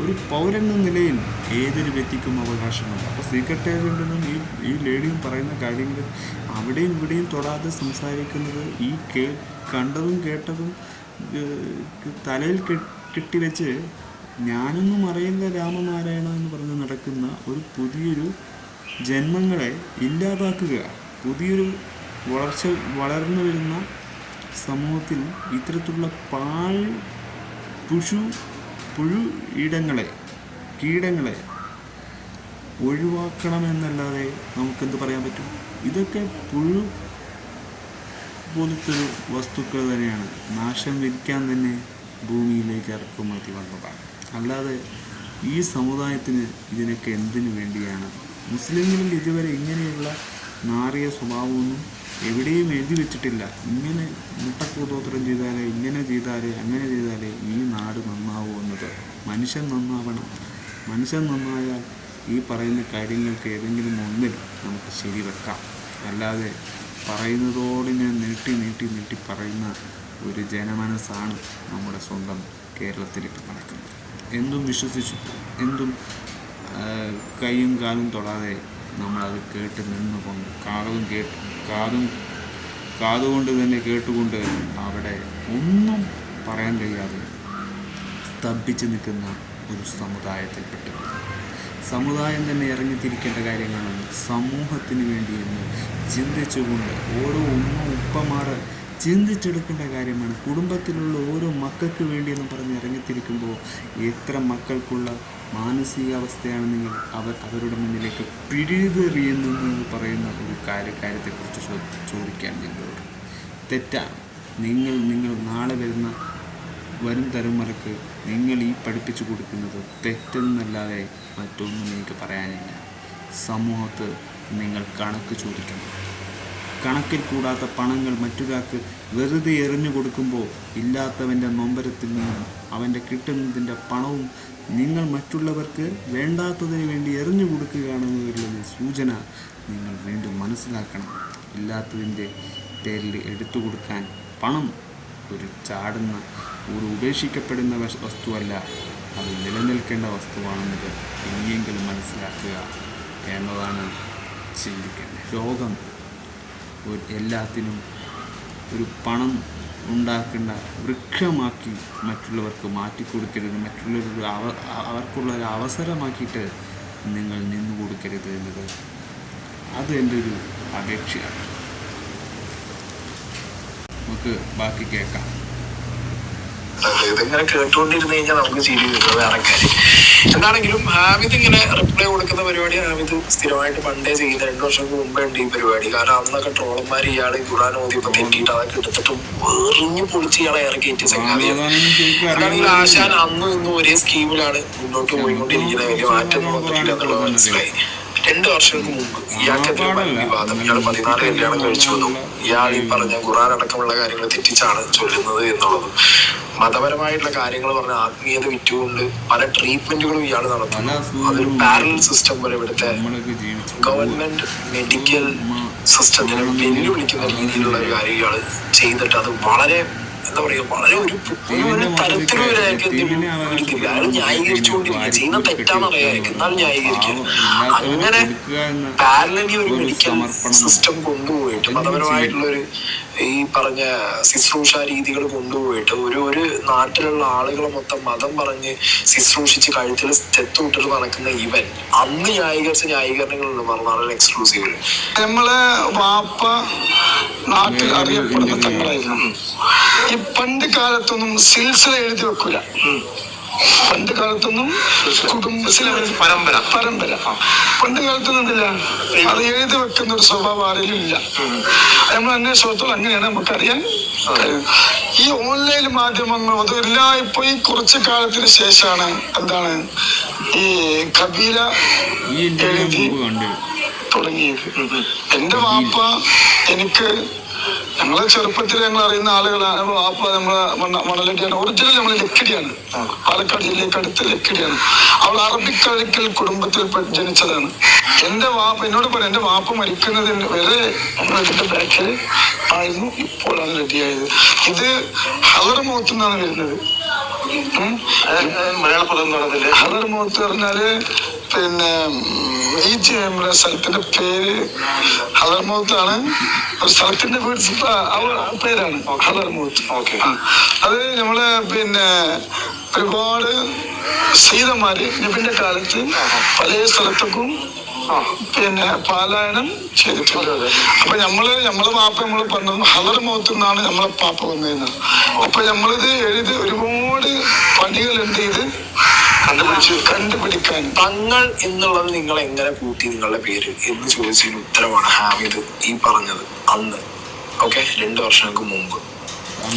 ഒരു പൗരൻ എന്ന നിലയിൽ ഏതൊരു വ്യക്തിക്കും അവകാശമുണ്ട്. അപ്പോൾ സീക്രട്ട് ഏജൻറ്റെന്നും ഈ ലേഡിയും പറയുന്ന കാര്യങ്ങൾ അവിടെയും ഇവിടെയും തൊടാതെ സംസാരിക്കുന്നത് ഈ കണ്ടതും കേട്ടതും തലയിൽ കെട്ടിവെച്ച് ഞാനൊന്നും അറിയില്ല രാമനാരായണ എന്ന് പറഞ്ഞ് നടക്കുന്ന ഒരു പുതിയൊരു ജന്മങ്ങളെ ഇല്ലാതാക്കുക. പുതിയൊരു വളർന്നു വരുന്ന സമൂഹത്തിൽ ഇത്തരത്തിലുള്ള കീടങ്ങളെ ഒഴിവാക്കണമെന്നല്ലാതെ നമുക്കെന്ത് പറയാൻ പറ്റും? ഇതൊക്കെ പുഴു പോലത്തെ വസ്തുക്കൾ തന്നെയാണ്. നാശം വിധിക്കാൻ തന്നെ ഭൂമിയിലേക്ക് ഇറക്കുമതി വന്നതാണ്. അല്ലാതെ ഈ സമുദായത്തിന് ഇതിനൊക്കെ എന്തിനു വേണ്ടിയാണ്? മുസ്ലിങ്ങളിൽ ഇതുവരെ ഇങ്ങനെയുള്ള നാറിയ സ്വഭാവമൊന്നും എവിടെയും എഴുതി വെച്ചിട്ടില്ല. ഇങ്ങനെ മുട്ടക്കൂതോത്രം ചെയ്താലേ, ഇങ്ങനെ ചെയ്താലേ, അങ്ങനെ ചെയ്താലേ ഈ നാട് നന്നാവൂ എന്നത്. മനുഷ്യൻ നന്നാവണം. മനുഷ്യൻ നന്നായാൽ ഈ പറയുന്ന കാര്യങ്ങൾക്ക് ഏതെങ്കിലും ഒന്നിൽ നമുക്ക് ശരിവെക്കാം. അല്ലാതെ പറയുന്നതോടിങ്ങനെ നീട്ടി പറയുന്ന ഒരു ജനമനസ്സാണ് നമ്മുടെ സ്വന്തം കേരളത്തിലിപ്പോൾ നടക്കുന്നത്. എന്തും വിശ്വസിച്ചു, എന്തും കൈയും കാലും തൊടാതെ നമ്മളത് കേട്ട് നിന്നുകൊണ്ട് കാതുകൊണ്ട് തന്നെ കേട്ടുകൊണ്ട് അവിടെ ഒന്നും പറയാൻ കഴിയാതെ സ്തംഭിച്ച് നിൽക്കുന്ന ഒരു സമുദായത്തിൽപ്പെട്ടു. സമുദായം തന്നെ ഇറങ്ങിത്തിരിക്കേണ്ട കാര്യങ്ങളാണ്. സമൂഹത്തിന് വേണ്ടിയെന്ന് ചിന്തിച്ചുകൊണ്ട് ഓരോ ഉപ്പമാർ ചിന്തിച്ചെടുക്കേണ്ട കാര്യമാണ്. കുടുംബത്തിലുള്ള ഓരോ മക്കൾക്ക് വേണ്ടിയെന്ന് പറഞ്ഞ് ഇറങ്ങിത്തിരിക്കുമ്പോൾ എത്ര മക്കൾക്കുള്ള മാനസികാവസ്ഥയാണ് നിങ്ങൾ അവരുടെ മുന്നിലേക്ക് പിഴുതെറിയുന്നെന്ന് പറയുന്ന ഒരു കാര്യത്തെക്കുറിച്ച് ചോദിക്കാൻ നിങ്ങളോട്. തെറ്റാണ്. നിങ്ങൾ നാളെ വരും തലമുറക്ക് നിങ്ങൾ ഈ പഠിപ്പിച്ചു കൊടുക്കുന്നത് തെറ്റെന്നല്ലാതെ മറ്റൊന്നും എനിക്ക് പറയാനില്ല. സമൂഹത്ത് നിങ്ങൾ കണക്ക് ചോദിക്കണം. കണക്കിൽ കൂടാത്ത പണങ്ങൾ മറ്റൊരാൾക്ക് വെറുതെ എറിഞ്ഞു കൊടുക്കുമ്പോൾ ഇല്ലാത്തവൻ്റെ നൊമ്പരത്തിൽ നിന്നും അവൻ്റെ കിട്ടുന്നതിൻ്റെ പണവും നിങ്ങൾ മറ്റുള്ളവർക്ക് വേണ്ടാത്തതിന് വേണ്ടി എറിഞ്ഞു കൊടുക്കുകയാണെന്നുള്ള സൂചന നിങ്ങൾ വീണ്ടും മനസ്സിലാക്കണം. ഇല്ലാത്തതിൻ്റെ പേരിൽ എടുത്തു കൊടുക്കാൻ പണം ഒരു ചാടുന്ന ഒരു ഉപേക്ഷിക്കപ്പെടുന്ന വസ്തുവല്ല, അത് നിലനിൽക്കേണ്ട വസ്തുവാണെന്നത് ഇനിയെങ്കിലും മനസ്സിലാക്കുക എന്നതാണ് ചിന്തിക്കേണ്ടത്. ലോകം എല്ലാത്തിനും ഒരു പണം ഉണ്ടാക്കേണ്ട വൃക്ഷമാക്കി മറ്റുള്ളവർക്ക് മാറ്റിക്കൊടുക്കരുത്. മറ്റുള്ളവർക്ക് അവർക്കുള്ള ഒരു അവസരമാക്കിയിട്ട് നിങ്ങൾ നിന്നു കൊടുക്കരുത് എന്നത് അത് എൻ്റെ ഒരു അപേക്ഷയാണ്. നമുക്ക് ബാക്കി കേൾക്കാം. ഇതിങ്ങനെ കേട്ടുകൊണ്ടിരുന്നു കഴിഞ്ഞാൽ നമുക്ക് ചിരി വരുന്നത് വേറെ കാര്യം. എന്താണെങ്കിലും ഹാമിദ് ഇങ്ങനെ റിപ്ലൈ കൊടുക്കുന്ന പരിപാടി ഹാമിദ് സ്ഥിരമായിട്ട് പണ്ടേ ചെയ്യുന്ന 2 വർഷം മുമ്പേ ഉണ്ട് ഈ പരിപാടി. കാരണം അന്നൊക്കെ ട്രോളന്മാർ ഇയാള് ഖുർആൻ ഓതിയപ്പോ തെറ്റിയിട്ട് അതൊക്കെ എടുത്തിട്ട് വെറിഞ്ഞ് പൊളിച്ച് ഇയാളെ ഇറക്കിയിട്ട് സംഗതിയാണ്. എന്താണെങ്കിലും ആശാൻ അന്നും ഇന്നും ഒരേ സ്കീമിലാണ് മുന്നോട്ട് പോയിക്കൊണ്ടിരിക്കുന്നത്. വലിയ മാറ്റം വന്നിട്ടില്ല എന്നുള്ളത് മനസ്സിലായി. 2 വർഷങ്ങൾക്ക് മുമ്പ് ഇയാൾക്കെതിരെ വിവാദം. ഇയാൾ 14 കല്യാണം കഴിച്ചു വന്നു. ഇയാൾ ഈ പറഞ്ഞ ഖുർആൻ അടക്കമുള്ള കാര്യങ്ങൾ തെറ്റിച്ചാണ് ചൊല്ലുന്നത് എന്നുള്ളതും മതപരമായിട്ടുള്ള കാര്യങ്ങൾ പറഞ്ഞ ആത്മീയത വിറ്റുകൊണ്ട് പല ട്രീറ്റ്മെന്റുകളും ഇയാൾ നടത്തുന്നു. അതൊരു പാരലൽ സിസ്റ്റം പോലെ ഇവിടുത്തെ ഗവൺമെന്റ് മെഡിക്കൽ സിസ്റ്റത്തിനെ വെല്ലുവിളിക്കുന്ന രീതിയിലുള്ള ഒരു കാര്യം ഇയാൾ ചെയ്തിട്ട് അത് വളരെ എന്താ പറയുക വളരെ ഒരു തരത്തിലും അയാൾ ന്യായീകരിച്ചുകൊണ്ടിരിക്കുക. ചെയ്യുന്ന തെറ്റാന്ന് അറിയാമായിരിക്കും എന്നാൽ ന്യായീകരിക്കുക. അങ്ങനെ പാരലലി ഒരു മെഡിക്കൽ സിസ്റ്റം കൊണ്ടുപോയിട്ട് മതപരമായിട്ടുള്ള ഒരു ഈ പറഞ്ഞ ശുശ്രൂഷ രീതികൾ കൊണ്ടുപോയിട്ട് ഒരു നാട്ടിലുള്ള ആളുകളെ മൊത്തം മതം പറഞ്ഞ് ശുശ്രൂഷിച്ച് കഴുത്തിൽ തെത്തുവിട്ടിട്ട് നടക്കുന്ന ഇവൻ അന്ന് ന്യായീകരിച്ച ന്യായീകരണങ്ങളുണ്ട് മറുനാടൻ എക്സ്ക്ലൂസീവില്. നമ്മളെ വാപ്പ നാട്ടിൽ അറിയപ്പെടുന്ന തങ്ങളായിരുന്നു. ഈ പണ്ട് കാലത്തൊന്നും സിൽസില എഴുതി വെക്കൂല. പണ്ട് കാലത്തൊന്നും കുടുംബത്തിലെ പരമ്പര പണ്ട് കാലത്തൊന്നും എന്തില്ല, അത് എഴുതി വെക്കുന്ന ഒരു സ്വഭാവം ആരെങ്കിലും ഇല്ല. നമ്മൾ അന്വേഷണത്തോളം അങ്ങനെയാണ് നമുക്കറിയാൻ. ഈ ഓൺലൈൻ മാധ്യമങ്ങൾ അതെല്ലാം ഇപ്പൊ ഈ കുറച്ചു കാലത്തിന് ശേഷമാണ് എന്താണ് ഈ കബീല എഴുതി തുടങ്ങിയത്. എന്റെ വാപ്പ എനിക്ക് ഞങ്ങളെ ചെറുപ്പത്തിൽ ഞങ്ങൾ അറിയുന്ന ആളുകളാണ്. വാപ്പ നമ്മളെ മണലടിയാണ്. ഒറിജിനൽ നമ്മൾ ലക്കിടിയാണ്, പാലക്കാട് ജില്ലയ്ക്ക് അടുത്ത് ലക്കിടിയാണ്. അവൾ അറബിക്കഴിക്കൽ കുടുംബത്തിൽ ജനിച്ചതാണ്. എന്റെ വാപ്പ എന്നോട് പറയാം, എന്റെ വാപ്പ മരിക്കുന്നതിന് വരെ ഇതിന്റെ ബാക്കിൽ ആയിരുന്നു. ഇപ്പോഴാണ് റെഡിയായത്. ഇത് ഹദർമൗത്ത് എന്നാണ് വരുന്നത്. മലയാള പദം ഹദർമൗത്ത് പറഞ്ഞാല് പിന്നെ ഈ സ്ഥലത്തിന്റെ പേര് ഹദർമൗത്താണ്. ഒരു സ്ഥലത്തിന്റെ പേരാണ് ഹദർമൗത്ത്. അത് നമ്മള് പിന്നെ ഒരുപാട് സീതന്മാര് നബിന്റെ കാലത്ത് പല സ്ഥലത്തേക്കും പിന്നെ പാലായനം ചെയ്തിട്ടുണ്ട്. അപ്പൊ നമ്മളെ പാപ്പ നമ്മൾ പറഞ്ഞത് ഹദർമൗത്ത് എന്നാണ് നമ്മളെ പാപ്പ വന്നതെന്ന്. അപ്പൊ നമ്മളിത് എഴുതി ഒരുപാട് പണികളുണ്ട് ഇത് കണ്ടുപിടിക്കാൻ. തങ്ങൾ എന്നുള്ളത് നിങ്ങൾ എങ്ങനെ കൂട്ടി നിങ്ങളുടെ പേര് എന്ന് ചോദിച്ചതിന് ഉത്തരമാണ് ഹാമിദ് ഈ പറഞ്ഞത്. അന്ന് 2 വർഷങ്ങൾക്ക് മുമ്പ്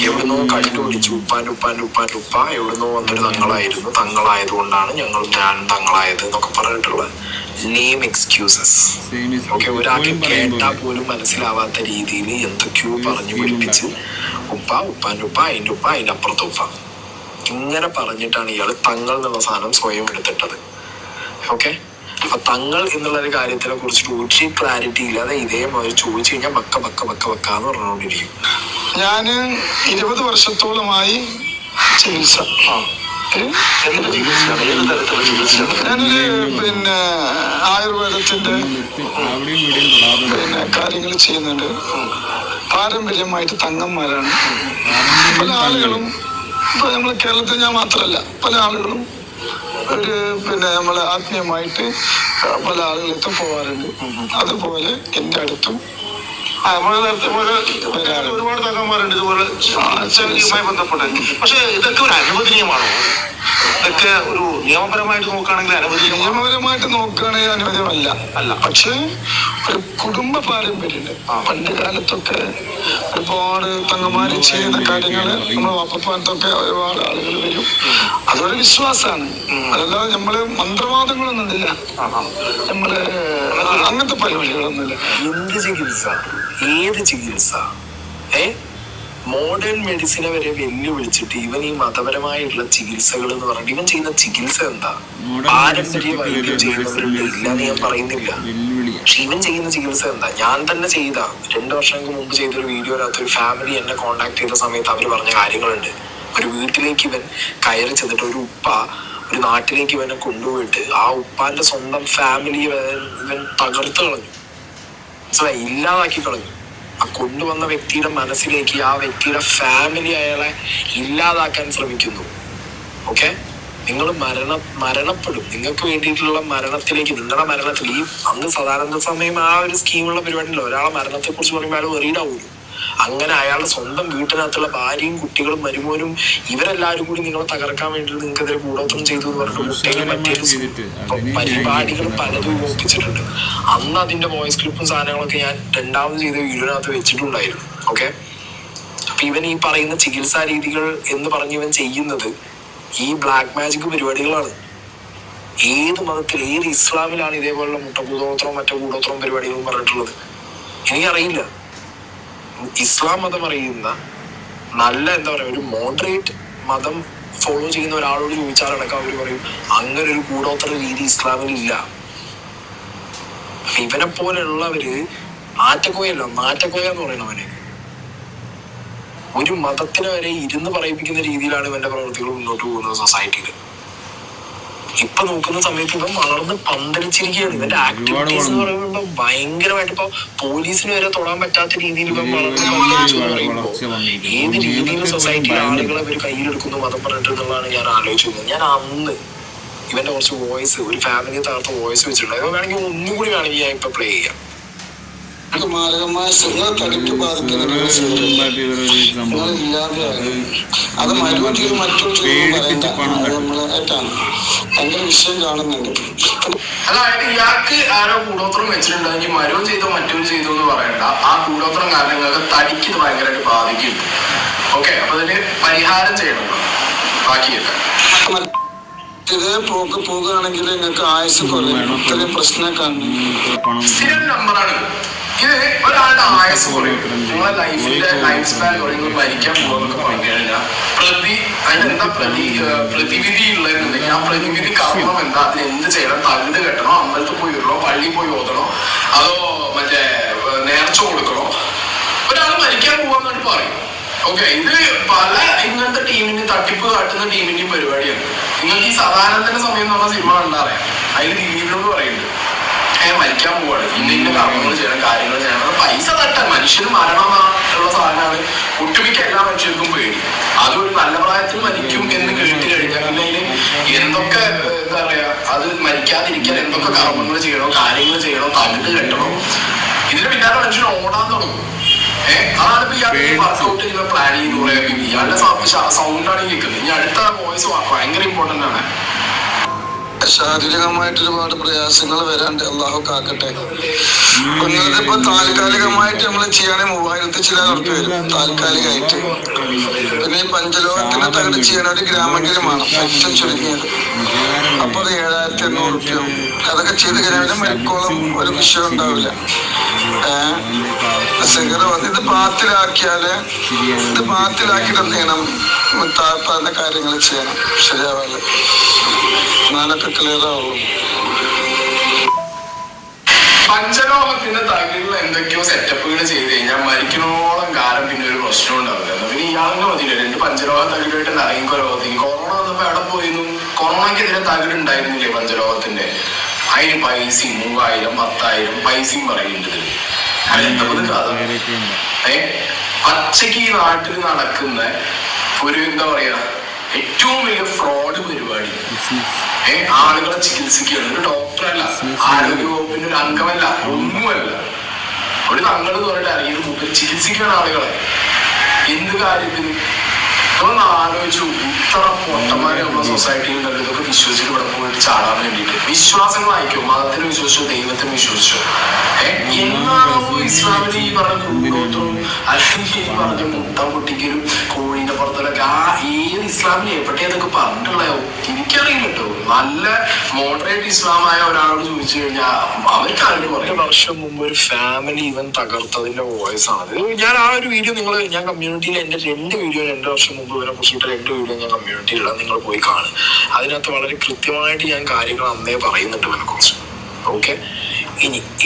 എവിടുന്നോ കണ്ടുപിടിച്ചു ഉപ്പ എവിടുന്നോ വന്നൊരു തങ്ങളായിരുന്നു. തങ്ങളായതുകൊണ്ടാണ് ഞാനും തങ്ങളായത് എന്നൊക്കെ പറഞ്ഞിട്ടുള്ള നെയിം എക്സ്ക്യൂസസ്. ഒരാൾക്ക് കേട്ടാൽ പോലും മനസ്സിലാവാത്ത രീതിയിൽ എന്തൊക്കെയോ പറഞ്ഞു പിടിപ്പിച്ച് ഉപ്പാൻ്റെ ഉപ്പ അതിൻ്റെ അപ്പുറത്തെ ഉപ്പ ഇങ്ങനെ പറഞ്ഞിട്ടാണ് ഇയാൾ തങ്ങൾ എന്നുള്ള സാധനം സ്വയം എടുത്തിട്ടത്. അപ്പൊ തങ്ങൾ എന്നുള്ള ഒരു കാര്യത്തിനെ കുറിച്ചിട്ട് ഒരു ക്ലാരിറ്റി ഇല്ലാതെ ഇതേമാതിരി ചോദിച്ചു കഴിഞ്ഞാൽ ബക്ക എന്ന് പറഞ്ഞുകൊണ്ടിരിക്കും. ഞാന് 20 വർഷത്തോളമായി ചികിത്സ. ഞാനൊരു പിന്നെ ആയുർവേദത്തിന്റെ പിന്നെ കാര്യങ്ങൾ ചെയ്യുന്നുണ്ട്. പാരമ്പര്യമായിട്ട് തങ്ങന്മാരാണ് പല ആളുകളും. ഇപ്പൊ നമ്മളെ കേരളത്തിൽ ഞാൻ മാത്രമല്ല, പല ആളുകളും ഒരു പിന്നെ നമ്മളെ ആത്മീയമായിട്ട് പല ആളുകളടുത്തും പോകാറുണ്ട്. അതുപോലെ എൻ്റെ അടുത്തും ഒരുപാട് തങ്ങന്മാരുണ്ട് ഇതുപോലെ സംഗതിയുമായി ബന്ധപ്പെട്ട്. പക്ഷെ ഇതൊക്കെ ഒരു അനുവദനീയമാണോ? ഇതൊക്കെ ഒരു നിയമപരമായിട്ട് നോക്കുകയാണെങ്കിൽ നിയമപരമായിട്ട് നോക്കുകയാണെങ്കിൽ അനുവദനീയമല്ല. അല്ല, പക്ഷെ ഒരു കുടുംബ പാരമ്പര്യമുണ്ട്. പണ്ട് കാലത്തൊക്കെ ഒരുപാട് തങ്ങന്മാര് ചെയ്യുന്ന കാര്യങ്ങള് നമ്മുടെ വാപ്പപ്പാനത്തൊക്കെ ഒരുപാട് ആളുകൾ വരും. അതൊരു വിശ്വാസമാണ്. അതല്ലാതെ നമ്മള് മന്ത്രവാദങ്ങളൊന്നുമില്ല, നമ്മള് അങ്ങനത്തെ പരിപാടികളൊന്നുമില്ല. എന്ത് ചികിത്സ, ഏത് ചികിത്സ? മോഡേൺ മെഡിസിനെ വരെ വെല്ലുവിളിച്ചിട്ട് ഇവൻ ഈ മതപരമായിട്ടുള്ള ചികിത്സകൾ എന്ന് പറഞ്ഞിട്ട് ഇവൻ ചെയ്യുന്ന ചികിത്സ എന്താ? പാരമ്പര്യ വൈദ്യം ചെയ്യുന്നവരുണ്ട്, ഇല്ലാന്ന് ഞാൻ പറയുന്നില്ല. പക്ഷെ ഇവൻ ചെയ്യുന്ന ചികിത്സ എന്താ? ഞാൻ തന്നെ ചെയ്ത 2 വർഷങ്ങൾക്ക് മുമ്പ് ചെയ്തൊരു വീഡിയോനകത്ത് ഒരു ഫാമിലി എന്നെ കോണ്ടാക്ട് ചെയ്ത സമയത്ത് അവർ പറഞ്ഞ കാര്യങ്ങളുണ്ട്. ഒരു വീട്ടിലേക്ക് ഇവൻ കയറി ചെന്നിട്ട് ഒരു ഒരു നാട്ടിലേക്ക് ഇവനെ കൊണ്ടുപോയിട്ട് ആ ഉപ്പാന്റെ സ്വന്തം ഫാമിലി ഇവൻ തകർത്ത് കളഞ്ഞു, മനസ്സിലായി, ഇല്ലാതാക്കി കളഞ്ഞു. ആ കൊണ്ടുവന്ന വ്യക്തിയുടെ മനസ്സിലേക്ക് ആ വ്യക്തിയുടെ ഫാമിലി അയാളെ ഇല്ലാതാക്കാൻ ശ്രമിക്കുന്നു. ഓക്കെ, നിങ്ങൾ മരണപ്പെടും. നിങ്ങൾക്ക് വേണ്ടിയിട്ടുള്ള മരണത്തിലേക്ക്, നിങ്ങളുടെ മരണത്തിൽ ഈ അന്ന് സദാനന്ദ സമയം ആ ഒരു സ്കീമുള്ള പരിപാടിയില്ല. ഒരാളെ മരണത്തെ കുറിച്ച് പറയുമ്പോൾ അയാൾ വെറിയിടാവൂലോ. അങ്ങനെ അയാളുടെ സ്വന്തം വീട്ടിനകത്തുള്ള ഭാര്യയും കുട്ടികളും മരുമോനും ഇവരെല്ലാവരും കൂടി നിങ്ങളെ തകർക്കാൻ വേണ്ടി നിങ്ങൾക്കെതിരെ കൂടോത്രം ചെയ്തു എന്ന് പറഞ്ഞിട്ട് മുട്ടയിലും മറ്റേ പരിപാടികൾ പലതും ഒപ്പിച്ചിട്ടുണ്ട്. അന്ന് അതിന്റെ വോയിസ് ക്ലിപ്പും സാധനങ്ങളൊക്കെ ഞാൻ 2ാമത് ചെയ്ത വീഡിയോനകത്ത് വെച്ചിട്ടുണ്ടായിരുന്നു. ഓക്കെ, അപ്പൊ ഇവൻ ഈ പറയുന്ന ചികിത്സാ രീതികൾ എന്ന് പറഞ്ഞ് ഇവൻ ചെയ്യുന്നത് ഈ ബ്ലാക്ക് മാജിക് പരിപാടികളാണ്. ഏത് മതത്തിൽ, ഏത് ഇസ്ലാമിലാണ് ഇതേപോലുള്ള കൂടോത്രവും മറ്റേ കൂടോത്രവും പരിപാടികളും പറഞ്ഞിട്ടുള്ളത്? എനിക്കറിയില്ല. ഇസ്ലാം മതം അറിയുന്ന നല്ല എന്താ പറയാ ഒരു മോഡറേറ്റ് മതം ഫോളോ ചെയ്യുന്ന ഒരാളോട് ചോദിച്ചാലടക്കം അവർ പറയും അങ്ങനെ ഒരു കൂടോത്ര രീതി ഇസ്ലാമിൽ ഇല്ല. ഇവനെ പോലെയുള്ളവര് ആറ്റക്കോയല്ല, നാറ്റക്കോയ എന്ന് പറയുന്നവനെ ഒരു മതത്തിനെ വരെ ഇരുന്ന് പറയിപ്പിക്കുന്ന രീതിയിലാണ് ഇവന്റെ പ്രവൃത്തികൾ മുന്നോട്ട് പോകുന്നത് സൊസൈറ്റിയിൽ. ഇപ്പൊ നോക്കുന്ന സമയത്ത് ഇവൻ വളർന്ന് പന്തലിച്ചിരിക്കുകയാണ്. ഇവന്റെ ആക്ടിവിറ്റീസ് എന്ന് പറയുമ്പോൾ ഭയങ്കരമായിട്ട് ഇപ്പൊ പോലീസിന് വരെ തൊടാൻ പറ്റാത്ത രീതിയിൽ ഇവൻ വളർന്ന് പന്തലിച്ചു എന്ന് പറയുമ്പോ ഏത് രീതിയിൽ സൊസൈറ്റിയിൽ ആളുകളെ ഇവർ കയ്യിലെടുക്കുന്നു മതം പറഞ്ഞിട്ട് എന്നുള്ളതാണ് ഞാൻ ആലോചിച്ചത്. ഞാൻ അന്ന് ഇവന്റെ കുറച്ച് വോയിസ്, ഒരു ഫാമിലി തകർത്ത വോയിസ് വെച്ചിട്ടുണ്ട്. അത് വേണമെങ്കിൽ ഒന്നും കൂടി വേണമെങ്കിൽ ഞാൻ ഇപ്പൊ പ്ലേ ചെയ്യാം. മാരകമായ തടിക്ക് ബാധിക്കുന്ന അത് മറ്റൊരു നമ്മള് ഏറ്റാണ് ഭയങ്കര വിഷയം കാണുന്നുണ്ട്. അതായത് ഇയാൾക്ക് ആരോ കൂടോത്രം വെച്ചിട്ടുണ്ടെങ്കിൽ മരവും ചെയ്തോ മറ്റൊരു ചെയ്തോ എന്ന് പറയണ്ട. ആ കൂടോത്രം കാരണം നിങ്ങൾക്ക് തടിക്ക് ഇത് ഭയങ്കരമായിട്ട് ബാധിക്കും. ഓക്കെ, അപ്പൊ അതിന് പരിഹാരം ചെയ്യണം. ബാക്കിയൊക്കെ ഇതേ പോകുകയാണെങ്കിൽ നിങ്ങൾക്ക് ആയുസ് കുറയും. ഇത്രയും പ്രശ്നം കാണുന്നു. സ്ഥിരം നമ്പറാണ് ഇത്. ഒരാളുടെ ആയുസ് കുറയും, നിങ്ങളെ ലൈഫ് സ്പാൻ കുറയുമ്പോൾ മരിക്കാൻ പോകുന്നൊക്കെ പറഞ്ഞു കഴിഞ്ഞാൽ അതിനെന്താ പ്രതിവിധി ഉള്ളതെന്നുണ്ടെങ്കിൽ ആ പ്രതിവിധി കർമ്മം എന്താ, അതിന് എന്ത് ചെയ്യണം? തകിട് കെട്ടണോ, അമ്പലത്തിൽ പോയി ഇടണോ, പള്ളിയിൽ പോയി ഓതണോ, അതോ മറ്റേ നേർച്ച കൊടുക്കണോ? ഒരാൾ മരിക്കാൻ പോവാന്നാണ് പറയും. ഓക്കെ, ഇത് പല ഇങ്ങനത്തെ ടീമിന്റെ തട്ടിപ്പ് കാട്ടുന്ന ടീമിന്റെയും പരിപാടിയാണ്. നിങ്ങൾക്ക് ഈ സദാനന്ദന്റെ സമയം എന്ന് പറഞ്ഞ സിനിമ കണ്ടറിയാം. അതിൽ ദിലീപിനോട് പറയുന്നുണ്ട് മരിക്കാൻ പോവാണ്, ഇന്ന കർമ്മങ്ങൾ ചെയ്യണം, കാര്യങ്ങൾ ചെയ്യണം. പൈസ തട്ടാൻ മനുഷ്യന് മരണം ഉള്ള സാധനമാണ് ഒട്ടുമിക്ക എല്ലാ മനുഷ്യർക്കും പേടി. അതൊരു നല്ല പ്രായത്തിൽ മരിക്കും എന്ന് കേട്ട് കഴിഞ്ഞാൽ പിന്നെ അതിന് എന്തൊക്കെ എന്താ പറയാ, അത് മരിക്കാതിരിക്കാൻ എന്തൊക്കെ കർമ്മങ്ങൾ ചെയ്യണോ, കാര്യങ്ങൾ ചെയ്യണോ, തകിട്ട് കെട്ടണോ, ഇതിന് പിന്നാലെ മനുഷ്യൻ ഓടാൻ തുടങ്ങും. അതാണ് ഇപ്പൊ ഇയാൾ വർക്ക്ഔട്ട് ചെയ്യുന്ന പ്ലാൻ ചെയ്ത് ഇയാളുടെ സൗണ്ടാണ് കേൾക്കുന്നത്. ഇനി അടുത്ത വോയിസ് ഭയങ്കര ഇമ്പോർട്ടന്റ് ആണ്. ശാരീരികമായിട്ട് ഒരുപാട് പ്രയാസങ്ങൾ വരാണ്ട് അള്ളാഹു കാക്കട്ടെ. ഇപ്പൊ താൽക്കാലികമായിട്ട് നമ്മൾ ചെയ്യാണെങ്കിൽ 3000 ചില ഉറപ്പ് വരും താൽക്കാലികമായിട്ട്. പിന്നെ ഈ പഞ്ചലോകത്തിന്റെ തകട് ചെയ്യാൻ ഒരു ഗ്രാമെങ്കിലും ഏറ്റവും ചുരുങ്ങിയത്. അപ്പൊ അത് 7800 രൂപയും. അതൊക്കെ ചെയ്ത് കഴിഞ്ഞാൽ മരിക്കോളം ഒരു വിഷയം ഉണ്ടാവില്ല. ഇത് പാത്തിലാക്കിയാല് ഇത് പാത്തിലാക്കിയിട്ട് എന്ത് ചെയ്യണം? താഴ്ത്താത്ത കാര്യങ്ങൾ ചെയ്യണം. ശരിയാവാതെ എന്നാലൊക്കെ ക്ലിയർ ആവുള്ളൂ. പഞ്ചലോഹത്തിന്റെ തകിടിൽ എന്തൊക്കെയോ സെറ്റപ്പുകൾ ചെയ്ത് കഴിഞ്ഞാൽ മരിക്കണോളം കാലം പിന്നെ ഒരു പ്രശ്നം ഉണ്ടാവില്ല. പിന്നെ ഇയാളിന് മതിയില്ല 2 പഞ്ചലോഹ തകിടായിട്ട് ഇറങ്ങിക്കോ ലോകത്തേക്ക്. കൊറോണ വന്നപ്പോ എവിടെ പോയിരുന്നു? കൊറോണക്കെതിരെ തകിട് ഉണ്ടായിരുന്നില്ലേ പഞ്ചലോഹത്തിന്റെ? അതിന് പൈസയും 3000 10,000 പൈസയും പറയുന്നുണ്ട്. പച്ചക്ക് ഈ നാട്ടിൽ നടക്കുന്ന ഒരു എന്താ പറയാ ഏറ്റവും വലിയ ഫ്രോഡ് പരിപാടി. ആളുകളെ ചികിത്സിക്കുകയാണ്. ഒരു ഡോക്ടറല്ല, ആരോഗ്യവകുപ്പിന്റെ ഒരു അംഗമല്ല, ഒന്നുമല്ല. ഒരു തങ്ങൾ എന്ന് പറഞ്ഞിട്ട് അറിയുന്ന മുമ്പിൽ ചികിത്സിക്കുകയാണ് ആളുകളെ. എന്ത് കാര്യത്തിനും ഒന്ന് ആലോചിച്ചു. ഇത്ര പൊട്ടന്മാരെ നമ്മുടെ സൊസൈറ്റിയിൽ ഉണ്ടല്ലോ. ഇതൊക്കെ വിശ്വസിച്ചിട്ട് ഇവിടെ പോയിട്ട് ചാടാൻ വേണ്ടിയിട്ട് വിശ്വാസങ്ങളായിരിക്കും. മതത്തിന് വിശ്വസിച്ചോ, ദൈവത്തിന് വിശ്വസിച്ചോ. എന്നാണോ ഇസ്ലാമിന് ഈ പറഞ്ഞ കുടുംബവും അല്ലെങ്കിൽ ഈ പറഞ്ഞ മുട്ട പൊട്ടിക്കലും കോഴിന്റെ പുറത്തിലൊക്കെ ഏത് ഇസ്ലാമിനെ എവിടെ അതൊക്കെ പറഞ്ഞിട്ടുള്ളോ എനിക്കറിയില്ല കേട്ടോ. നല്ല മോഡറേറ്റ് ഇസ്ലാമായ ഒരാളോട് ചോദിച്ചു കഴിഞ്ഞാൽ അവർക്ക് അതിന് കുറേ വർഷം മുമ്പ് ഒരു ഫാമിലി ഇവൻ തകർത്തതിന്റെ വോയിസ് ആണ്. ഞാൻ ആ ഒരു വീഡിയോ ഞാൻ കമ്മ്യൂണിറ്റിയിൽ എന്റെ 2 വീഡിയോ 2 വർഷം മുമ്പ് ഇവരെ കുറിച്ചിട്ട് 2 വീഡിയോ ഞാൻ കമ്മ്യൂണിറ്റിയിലുള്ള നിങ്ങൾ പോയി കാണും. അതിനകത്ത് വളരെ കൃത്യമായിട്ട് ഞാൻ കാര്യങ്ങൾ അന്നേ പറയുന്നുണ്ട് ഇവനെ കുറിച്ച്. ഓക്കെ,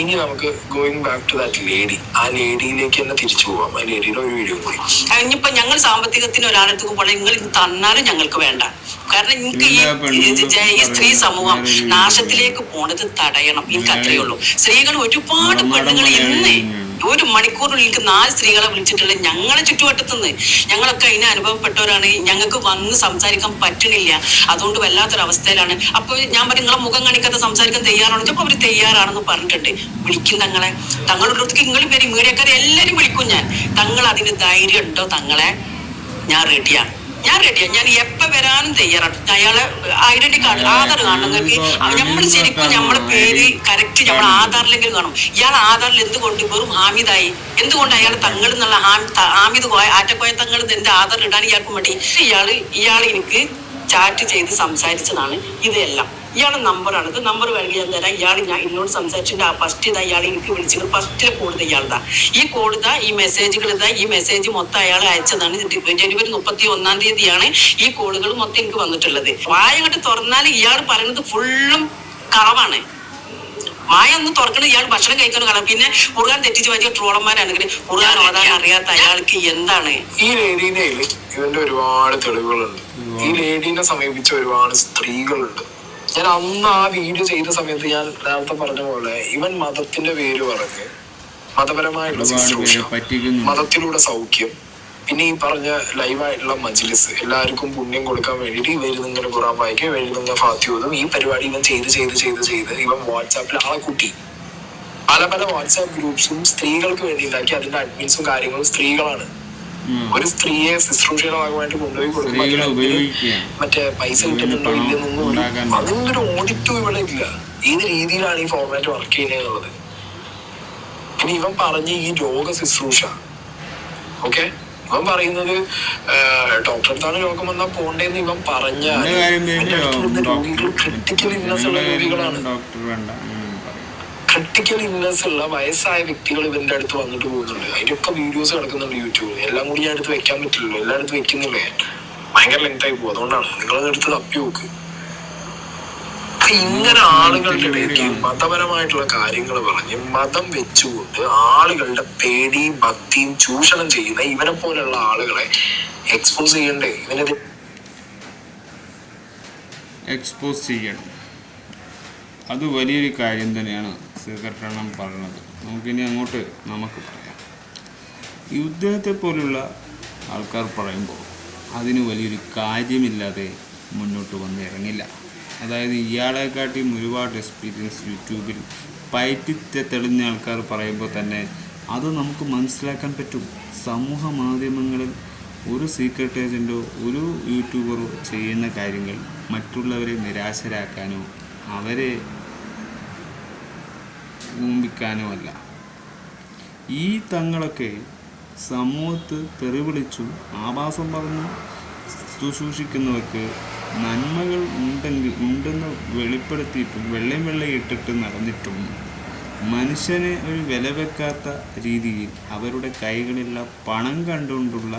ഇനി നമുക്ക് going back to that lady, ആ ലേഡിയിലേക്ക് തന്നെ തിരിച്ചു പോവാം. ആ ലേഡിയുടെ ഒരു വീഡിയോ കൂടി. ഇനിയിപ്പോ ഞങ്ങൾ സാമ്പത്തികത്തിന് ഒരാളെടുത്ത് പോലെ നിങ്ങൾ തന്നാലും ഞങ്ങൾക്ക് വേണ്ട. കാരണം എനിക്ക് ഈ സ്ത്രീ സമൂഹം നാശത്തിലേക്ക് പോണത് തടയണം. എനിക്ക് അത്രയേ ഉള്ളൂ. സ്ത്രീകൾ ഒരുപാട് പെണ്ണുങ്ങൾ ഇന്ന് 1 മണിക്കൂറിനുള്ളിൽ എനിക്ക് 4 സ്ത്രീകളെ വിളിച്ചിട്ടുള്ള ഞങ്ങളെ ചുറ്റുവട്ടത്തുനിന്ന്. ഞങ്ങളൊക്കെ അതിനെ അനുഭവപ്പെട്ടവരാണ്. ഞങ്ങൾക്ക് വന്ന് സംസാരിക്കാൻ പറ്റണില്ല. അതുകൊണ്ട് വല്ലാത്തൊരവസ്ഥയിലാണ്. അപ്പൊ ഞാൻ പറയും നിങ്ങളെ മുഖം കാണിക്കാതെ സംസാരിക്കാൻ തയ്യാറാണോ? ചിലപ്പോൾ അവർ തയ്യാറാണെന്ന് പറഞ്ഞിട്ടുണ്ട്. വിളിക്കും തങ്ങളുടെ അടുത്തേക്ക് നിങ്ങളും പേര് മീഡിയക്കാരെ എല്ലാരും വിളിക്കും. തങ്ങൾ അതിന് ധൈര്യം ഉണ്ടോ? തങ്ങളെ ഞാൻ റെഡിയാണ്. ഞാൻ എപ്പോ വരാനും തയ്യാറാണ്. അയാളെ ഐഡന്റി കാർഡ്, ആധാർ കാണുന്നെങ്കിൽ നമ്മൾ ശരിക്കും നമ്മളെ പേര് കറക്റ്റ് നമ്മൾ ആധാറിലെങ്കിലും കാണും. ഇയാൾ ആധാറിൽ എന്തുകൊണ്ട് വെറും ഹാമിദായി? എന്തുകൊണ്ട് അയാൾ തങ്ങൾ എന്നുള്ള ഹാമിദ് ആറ്റക്കോയ തങ്ങൾ എന്റെ ആധാർ ഇടാൻ ഇയാൾക്ക് മടി? ഇയാൾ എനിക്ക് ചാറ്റ് ചെയ്ത് സംസാരിച്ചതാണ് ഇതെല്ലാം. ഇയാളെ നമ്പറാണിത്. നമ്പർ വേണമെങ്കിൽ ഞാൻ തരാം. ഞാൻ എന്നോട് സംസാരിച്ചിട്ട് ഫസ്റ്റ് ഇതാ ഇയാൾ എനിക്ക് വിളിച്ചത്. ഫസ്റ്റിലെ കോഡ് ഇയാൾതാ. ഈ കോഡ് ഈ മെസ്സേജുകൾ ഈ മെസ്സേജ് മൊത്തം അയാൾ അയച്ചതാണ്. ജനുവരി 31-ാം തീയതിയാണ് ഈ കോളുകൾ മൊത്തം എനിക്ക് വന്നിട്ടുള്ളത്. വായ അങ്ങോട്ട് തുറന്നാൽ ഇയാൾ പറയുന്നത് ഫുള്ളും കളവാണ്. വായ ഒന്ന് തുറക്കണം, ഇയാൾ ഭക്ഷണം കഴിക്കണം കളവ്. പിന്നെ ഖുർആൻ തെറ്റിച്ച് വലിയ ട്രോളന്മാരാണെങ്കിൽ ഖുർആൻ ഓതാൻ അറിയാത്ത അയാൾക്ക് എന്താണ്? ഈ ലേഡീനെ ഇവന്റെ ഒരുപാട് തെളിവുകളുണ്ട്. ഈ ലേഡീനെ സമീപിച്ച ഒരുപാട് സ്ത്രീകളുണ്ട്. ഞാൻ അന്ന് ആ വീഡിയോ ചെയ്ത സമയത്ത് ഞാൻ നേരത്തെ പറഞ്ഞ പോലെ ഇവൻ മതത്തിന്റെ പേര് പറഞ്ഞ് മതപരമായിട്ടുള്ള ശുശ്രൂഷ, മതത്തിലൂടെ സൗഖ്യം, പിന്നെ ഈ പറഞ്ഞ ലൈവായിട്ടുള്ള മജ്ലിസ്, എല്ലാവർക്കും പുണ്യം കൊടുക്കാൻ വേണ്ടിയിട്ട് ഇവരുന്നിങ്ങനെ ഖുർആൻ വായിക്കും, ഇവരുന്നിങ്ങനെ ഫാത്തിഹ, ഈ പരിപാടി ഇവൻ ചെയ്ത് ഇവൻ വാട്സാപ്പിൽ ആളെ കൂട്ടി. പല വാട്സാപ്പ് ഗ്രൂപ്പ്സും സ്ത്രീകൾക്ക് വേണ്ടി ഉണ്ടാക്കി. അതിന്റെ അഡ്മിൻസും കാര്യങ്ങളും സ്ത്രീകളാണ്. ഒരു സ്ത്രീയെ ശുശ്രൂഷയുടെ ഭാഗമായിട്ട് കൊണ്ടുപോയി കൊടുക്കും. മറ്റേ പൈസ കിട്ടുന്നുണ്ടോ ഇല്ലെന്നൊന്നും അതിന്റെ ഒരു ഓഡിറ്റും ഇവിടെ ഇല്ല. ഏത് രീതിയിലാണ് ഈ ഫോർമാറ്റ് വർക്ക് ചെയ്യുന്നത് എന്നുള്ളത്. പിന്നെ ഇവൻ പറഞ്ഞ ഈ രോഗ ശുശ്രൂഷ, ഓക്കെ, ഇവൻ പറയുന്നത് ഡോക്ടറെ അടുത്താണ് രോഗം വന്നാൽ പോണ്ടേന്ന് ഇവൻ പറഞ്ഞ രോഗികൾ ക്രിട്ടിക്കൽ ഇൽനെസ് ഉള്ള രോഗികളാണ്. ക്രിട്ടിക്കൽ ഇൽനെസ് ഉള്ള വയസ്സായ വ്യക്തികൾ ഇവന്റെ അടുത്ത് വന്നിട്ട് പോകുന്നുണ്ട്. അതിന്റെയൊക്കെ വീഡിയോസ് കിടക്കുന്നുണ്ട് യൂട്യൂബിൽ. എല്ലാം കൂടി ഞാൻ എടുത്ത് വെക്കാൻ പറ്റില്ലല്ലോ, എല്ലായിടത്തും വെക്കുന്നില്ല ഞാൻ. ഭയങ്കര ലെങ്ത് ആയി പോകും. അതുകൊണ്ടാണ് നിങ്ങളത് എടുത്ത് തപ്പി നോക്ക്. ഇങ്ങനെ ആളുകളുടെ ഇടയ്ക്ക് മതപരമായിട്ടുള്ള കാര്യങ്ങൾ പറഞ്ഞ് മതം വെച്ചുകൊണ്ട് ആളുകളുടെ പേടിയും ഭക്തിയും ചൂഷണം ചെയ്യുന്ന ഇവനെ പോലുള്ള ആളുകളെ എക്സ്പോസ് ചെയ്യണ്ടേ? എക്സ്പോസ് ചെയ്യണം. അത് വലിയൊരു കാര്യം തന്നെയാണ് സീക്രട്ടണ്ണം പറഞ്ഞത്. നമുക്കിനി അങ്ങോട്ട് നമുക്ക് പറയാം. യുദ്ധത്തെ പോലുള്ള ആൾക്കാർ പറയുമ്പോൾ അതിന് വലിയൊരു കാര്യമില്ലാതെ മുന്നോട്ട് വന്ന് ഇറങ്ങില്ല. അതായത് ഇയാളെക്കാട്ടിയും ഒരുപാട് എക്സ്പീരിയൻസ് യൂട്യൂബിൽ പയറ്റി തെളിഞ്ഞ ആൾക്കാർ പറയുമ്പോൾ തന്നെ അത് നമുക്ക് മനസ്സിലാക്കാൻ പറ്റും. സമൂഹ മാധ്യമങ്ങളിൽ ഒരു സീക്രട്ട് ഏജൻറ്റോ ഒരു യൂട്യൂബറോ ചെയ്യുന്ന കാര്യങ്ങൾ മറ്റുള്ളവരെ നിരാശരാക്കാനോ അവരെ ഊമ്പിക്കാനോ അല്ല. ഈ തങ്ങളൊക്കെ സമൂഹത്ത് തെറിവിളിച്ചും ആഭാസം പറഞ്ഞും ശുശ്രൂഷിക്കുന്നവർക്ക് നന്മകൾ ഉണ്ടെന്ന് വെളിപ്പെടുത്തിയിട്ടും വെള്ളയിട്ടിട്ട് നടന്നിട്ടും മനുഷ്യനെ ഒരു വില വെക്കാത്ത രീതിയിൽ അവരുടെ കൈകളിലുള്ള പണം കണ്ടുകൊണ്ടുള്ള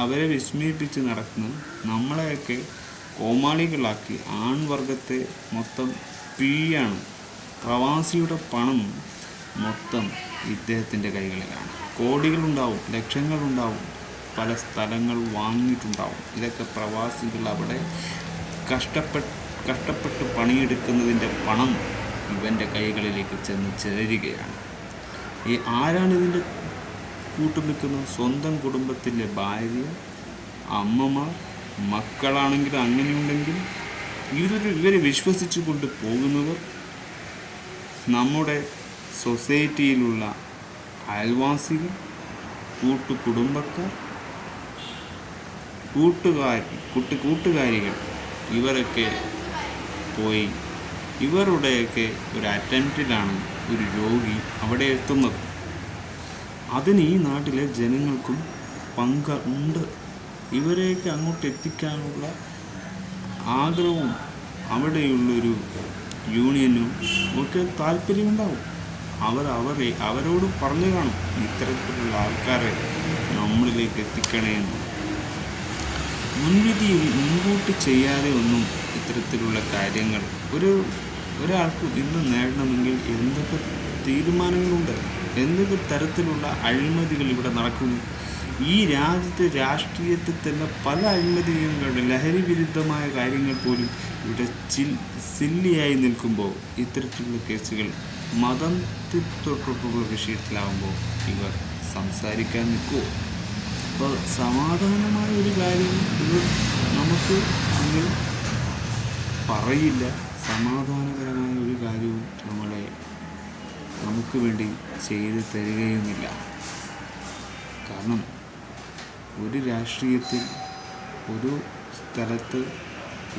അവരെ വിസ്മയിപ്പിച്ച് നടക്കുന്ന നമ്മളെയൊക്കെ കോമാളികളാക്കി ആൺവർഗത്തെ മൊത്തം പിഴിയാണ്. പ്രവാസിയുടെ പണം മൊത്തം ഇദ്ദേഹത്തിൻ്റെ കൈകളിലാണ്. കോടികളുണ്ടാവും, ലക്ഷങ്ങളുണ്ടാവും, പല സ്ഥലങ്ങൾ വാങ്ങിയിട്ടുണ്ടാവും. ഇതൊക്കെ പ്രവാസികൾ അവിടെ കഷ്ടപ്പെട്ട് പണിയെടുക്കുന്നതിൻ്റെ പണം ഇവൻ്റെ കൈകളിലേക്ക് ചെന്ന് ചേരുകയാണ്. ആരാണ് ഇതിൻ്റെ കൂട്ടുനിൽക്കുന്നത്? സ്വന്തം കുടുംബത്തിലെ ഭാര്യ, അമ്മമാർ, മക്കളാണെങ്കിൽ അങ്ങനെയുണ്ടെങ്കിൽ ഇവരെ വിശ്വസിച്ചു കൊണ്ട് പോകുന്നവർ, നമ്മുടെ സൊസൈറ്റിയിലുള്ള അയൽവാസികൾ, കൂട്ടുകുടുംബക്കാർ, കൂട്ടുകാരികൾ, ഇവരൊക്കെ പോയി ഇവരുടെയൊക്കെ ഒരു അറ്റംപ്റ്റിലാണ് ഒരു രോഗി അവിടെ എത്തുന്നത്. അതിന് ഈ നാട്ടിലെ ജനങ്ങൾക്കും ഉണ്ട്. ഇവരെയൊക്കെ അങ്ങോട്ട് എത്തിക്കാനുള്ള ആഗ്രഹവും അവിടെയുള്ളൊരു യൂണിയനും ഒക്കെ താല്പര്യമുണ്ടാവും. അവരോട് പറഞ്ഞു കാണും, ഇത്തരത്തിലുള്ള ആൾക്കാരെ നമ്മളിലേക്ക് എത്തിക്കണമെന്ന്. മുൻകൂട്ടി ചെയ്യാതെ ഒന്നും ഇത്തരത്തിലുള്ള കാര്യങ്ങൾ ഒരാൾക്ക് ഇന്ന് നേടണമെങ്കിൽ എന്തൊക്കെ തീരുമാനങ്ങളുണ്ട്, എന്തൊക്കെ തരത്തിലുള്ള അഴിമതികൾ ഇവിടെ നടക്കുന്നു. ഈ രാജ്യത്തെ രാഷ്ട്രീയത്തിൽ തന്നെ പല അഴിമതികളുടെ ലഹരി വിരുദ്ധമായ കാര്യങ്ങൾ പോലും ഇവിടെ സില്ലിയായി നിൽക്കുമ്പോൾ ഇത്തരത്തിലുള്ള കേസുകൾ മതത്തിൽ തൊട്ടുള്ള വിഷയത്തിലാവുമ്പോൾ ഇവർ സംസാരിക്കാൻ നിൽക്കുമോ? അപ്പോൾ സമാധാനമായ ഒരു കാര്യം ഇവർ നമുക്ക് അങ്ങനെ പറയില്ല. സമാധാനപരമായ ഒരു കാര്യവും നമുക്ക് വേണ്ടി ചെയ്ത് തരികയുമില്ല. കാരണം ഒരു രാഷ്ട്രീയത്തിൽ ഒരു സ്ഥലത്ത്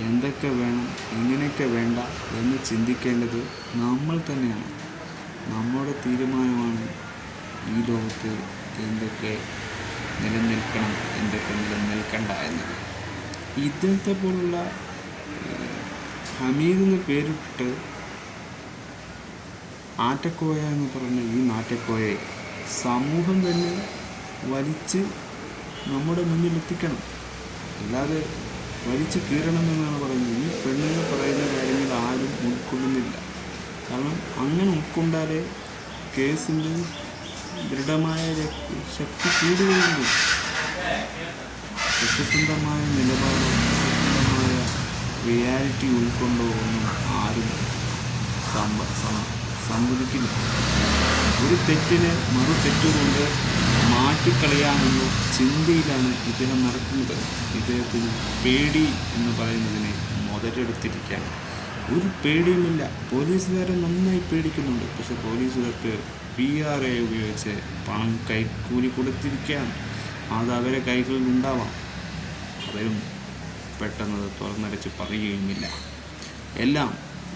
എന്തൊക്കെ വേണം, എങ്ങനെയൊക്കെ വേണ്ട എന്ന് ചിന്തിക്കേണ്ടത് നമ്മൾ തന്നെയാണ്. നമ്മുടെ തീരുമാനമാണ് ഈ ലോകത്ത് എന്തൊക്കെ നിലനിൽക്കണം, എന്തൊക്കെ നിലനിൽക്കണ്ട എന്നത്. ഇദ്ദേഹത്തെ പോലുള്ള ഹമീദ് എന്ന് പേരിട്ട് ആറ്റക്കോയ എന്ന് പറഞ്ഞ ഈ നാറ്റക്കോയെ സമൂഹം തന്നെ വലിച്ച് നമ്മുടെ മുന്നിലെത്തിക്കണം. അല്ലാതെ വലിച്ചു കീറണമെന്നാണ് പറയുന്നത്. ഈ പെണ്ണുങ്ങൾ പറയുന്ന കാര്യങ്ങൾ ആരും ഉൾക്കൊള്ളുന്നില്ല. കാരണം അങ്ങനെ ഉൾക്കൊണ്ടാലേ കേസിൻ്റെ ദൃഢമായ ശക്തി കൂടുകയുള്ളൂ. സത്യസന്ധമായ നിലപാടോ സത്യസന്ധമായ റിയാലിറ്റി ഉൾക്കൊണ്ടോ ഒന്നും ആരും സമ്മതിക്കില്ല. ഒരു തെറ്റിനെ മറു തെറ്റുകൊണ്ട് മാറ്റിക്കളയാമെന്ന ചിന്തയിലാണ് ഇദ്ദേഹം നടക്കുന്നത്. ഇദ്ദേഹത്തിന് പേടി എന്ന് പറയുന്നതിനെ മുതലെടുത്തിരിക്കുകയാണ്. ഒരു പേടിയുമില്ല. പോലീസുകാരെ നന്നായി പേടിക്കുന്നുണ്ട്. പക്ഷെ പോലീസുകാർക്ക് PRA ഉപയോഗിച്ച് പണം കൈക്കൂലി കൊടുത്തിരിക്കുകയാണ്. അത് അവരെ കൈകളിൽ ഉണ്ടാവാം. അവരും പെട്ടെന്ന് തുറന്നടച്ച് പറയുകയുമില്ല. എല്ലാം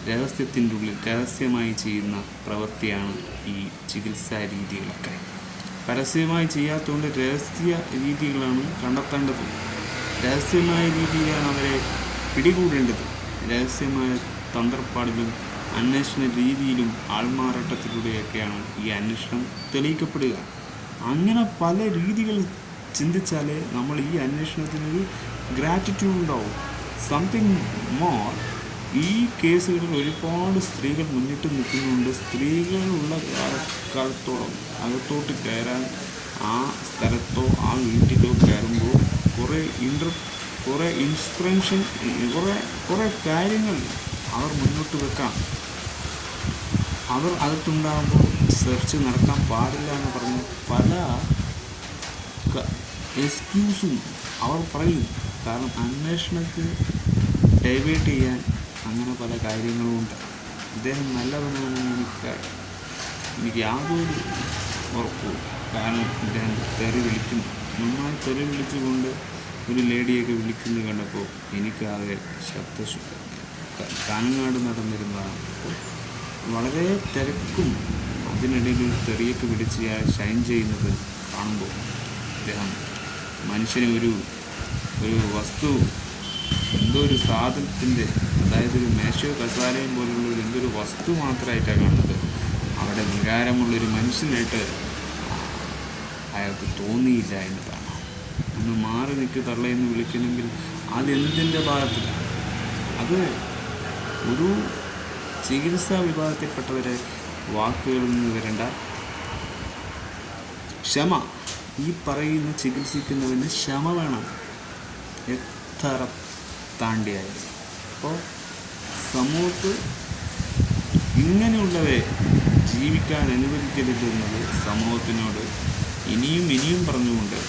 രഹസ്യത്തിൻ്റെ ഉള്ളിൽ രഹസ്യമായി ചെയ്യുന്ന പ്രവൃത്തിയാണ് ഈ ചികിത്സാ രീതികളൊക്കെ. പരസ്യമായി ചെയ്യാത്തതുകൊണ്ട് രഹസ്യ രീതികളാണ് കണ്ടെത്തേണ്ടത്. രഹസ്യമായ രീതിയിലാണ് അവരെ പിടികൂടേണ്ടത്. രഹസ്യമായ തന്ത്രപ്പാടിലും അന്വേഷണ രീതിയിലും ആൾമാറാട്ടത്തിലൂടെയൊക്കെയാണ് ഈ അന്വേഷണം തെളിയിക്കപ്പെടുക. അങ്ങനെ പല രീതികൾ ചിന്തിച്ചാലേ നമ്മൾ ഈ അന്വേഷണത്തിനൊരു ഗ്രാറ്റിറ്റ്യൂഡ് ഉണ്ടാവും. Something more. ഈ കേസുകളിൽ ഒരുപാട് സ്ത്രീകൾ മുന്നിട്ട് നിൽക്കുന്നുണ്ട്. സ്ത്രീകളുള്ള കാലത്തോളം അകത്തോട്ട് കയറാൻ ആ സ്ഥലത്തോ ആ വീട്ടിലോ കയറുമ്പോൾ കുറേ ഇൻസ്പിറേഷൻ, കുറേ കാര്യങ്ങൾ അവർ മുന്നോട്ട് വെക്കാം. അവർ അകത്തുണ്ടാകുമ്പോൾ സെർച്ച് നടക്കാൻ പാടില്ല എന്ന് പറഞ്ഞ് പല എക്സ്ക്യൂസും അവർ പറയും. കാരണം അന്വേഷണത്തിൽ ഡൈവേർട്ട് ചെയ്യാൻ അങ്ങനെ പല കാര്യങ്ങളുമുണ്ട്. ഇദ്ദേഹം നല്ലവനാണെന്ന് എനിക്ക് യാതൊരു ഉറപ്പും. കാരണം ഇദ്ദേഹം നന്നായി തെറി വിളിച്ചുകൊണ്ട് ഒരു ലേഡിയൊക്കെ വിളിക്കുന്നത് കണ്ടപ്പോൾ എനിക്കാകെ കാനങ്ങാട് നടന്നിരുന്നതാണ്. വളരെ തിരക്കും അതിനിടയിൽ ഒരു തെറിയൊക്കെ വിളിച്ച് ഷൈൻ ചെയ്യുന്നത് കാണുമ്പോൾ ഇദ്ദേഹം മനുഷ്യനെ ഒരു വസ്തു, എന്തോ ഒരു സാധനത്തിൻ്റെ, അതായത് ഒരു മേശയോ കസാലയും പോലുള്ള എന്തൊരു വസ്തു മാത്രമായിട്ടാണ് കാണുന്നത്. അവിടെ വികാരമുള്ളൊരു മനുഷ്യനായിട്ട് അയാൾക്ക് തോന്നിയില്ല എന്നതാണ്. ഒന്ന് മാറി നിൽക്ക് തള്ളയെന്ന് വിളിക്കണമെങ്കിൽ അതെന്തിൻ്റെ ഭാഗത്തിലാണ്? അത് ഒരു ചികിത്സാ വിഭാഗത്തിൽപ്പെട്ടവരെ വാക്കുകളിൽ നിന്ന് വരേണ്ട ക്ഷമ. ഈ പറയുന്ന ചികിത്സിക്കുന്നവന് ക്ഷമ വേണം, എത്ര താണ്ടിയായത്. അപ്പോൾ സമൂഹത്ത് ഇങ്ങനെയുള്ളവരെ ജീവിക്കാൻ അനുവദിക്കരുതെന്നത് സമൂഹത്തിനോട് ഇനിയും പറഞ്ഞുകൊണ്ട്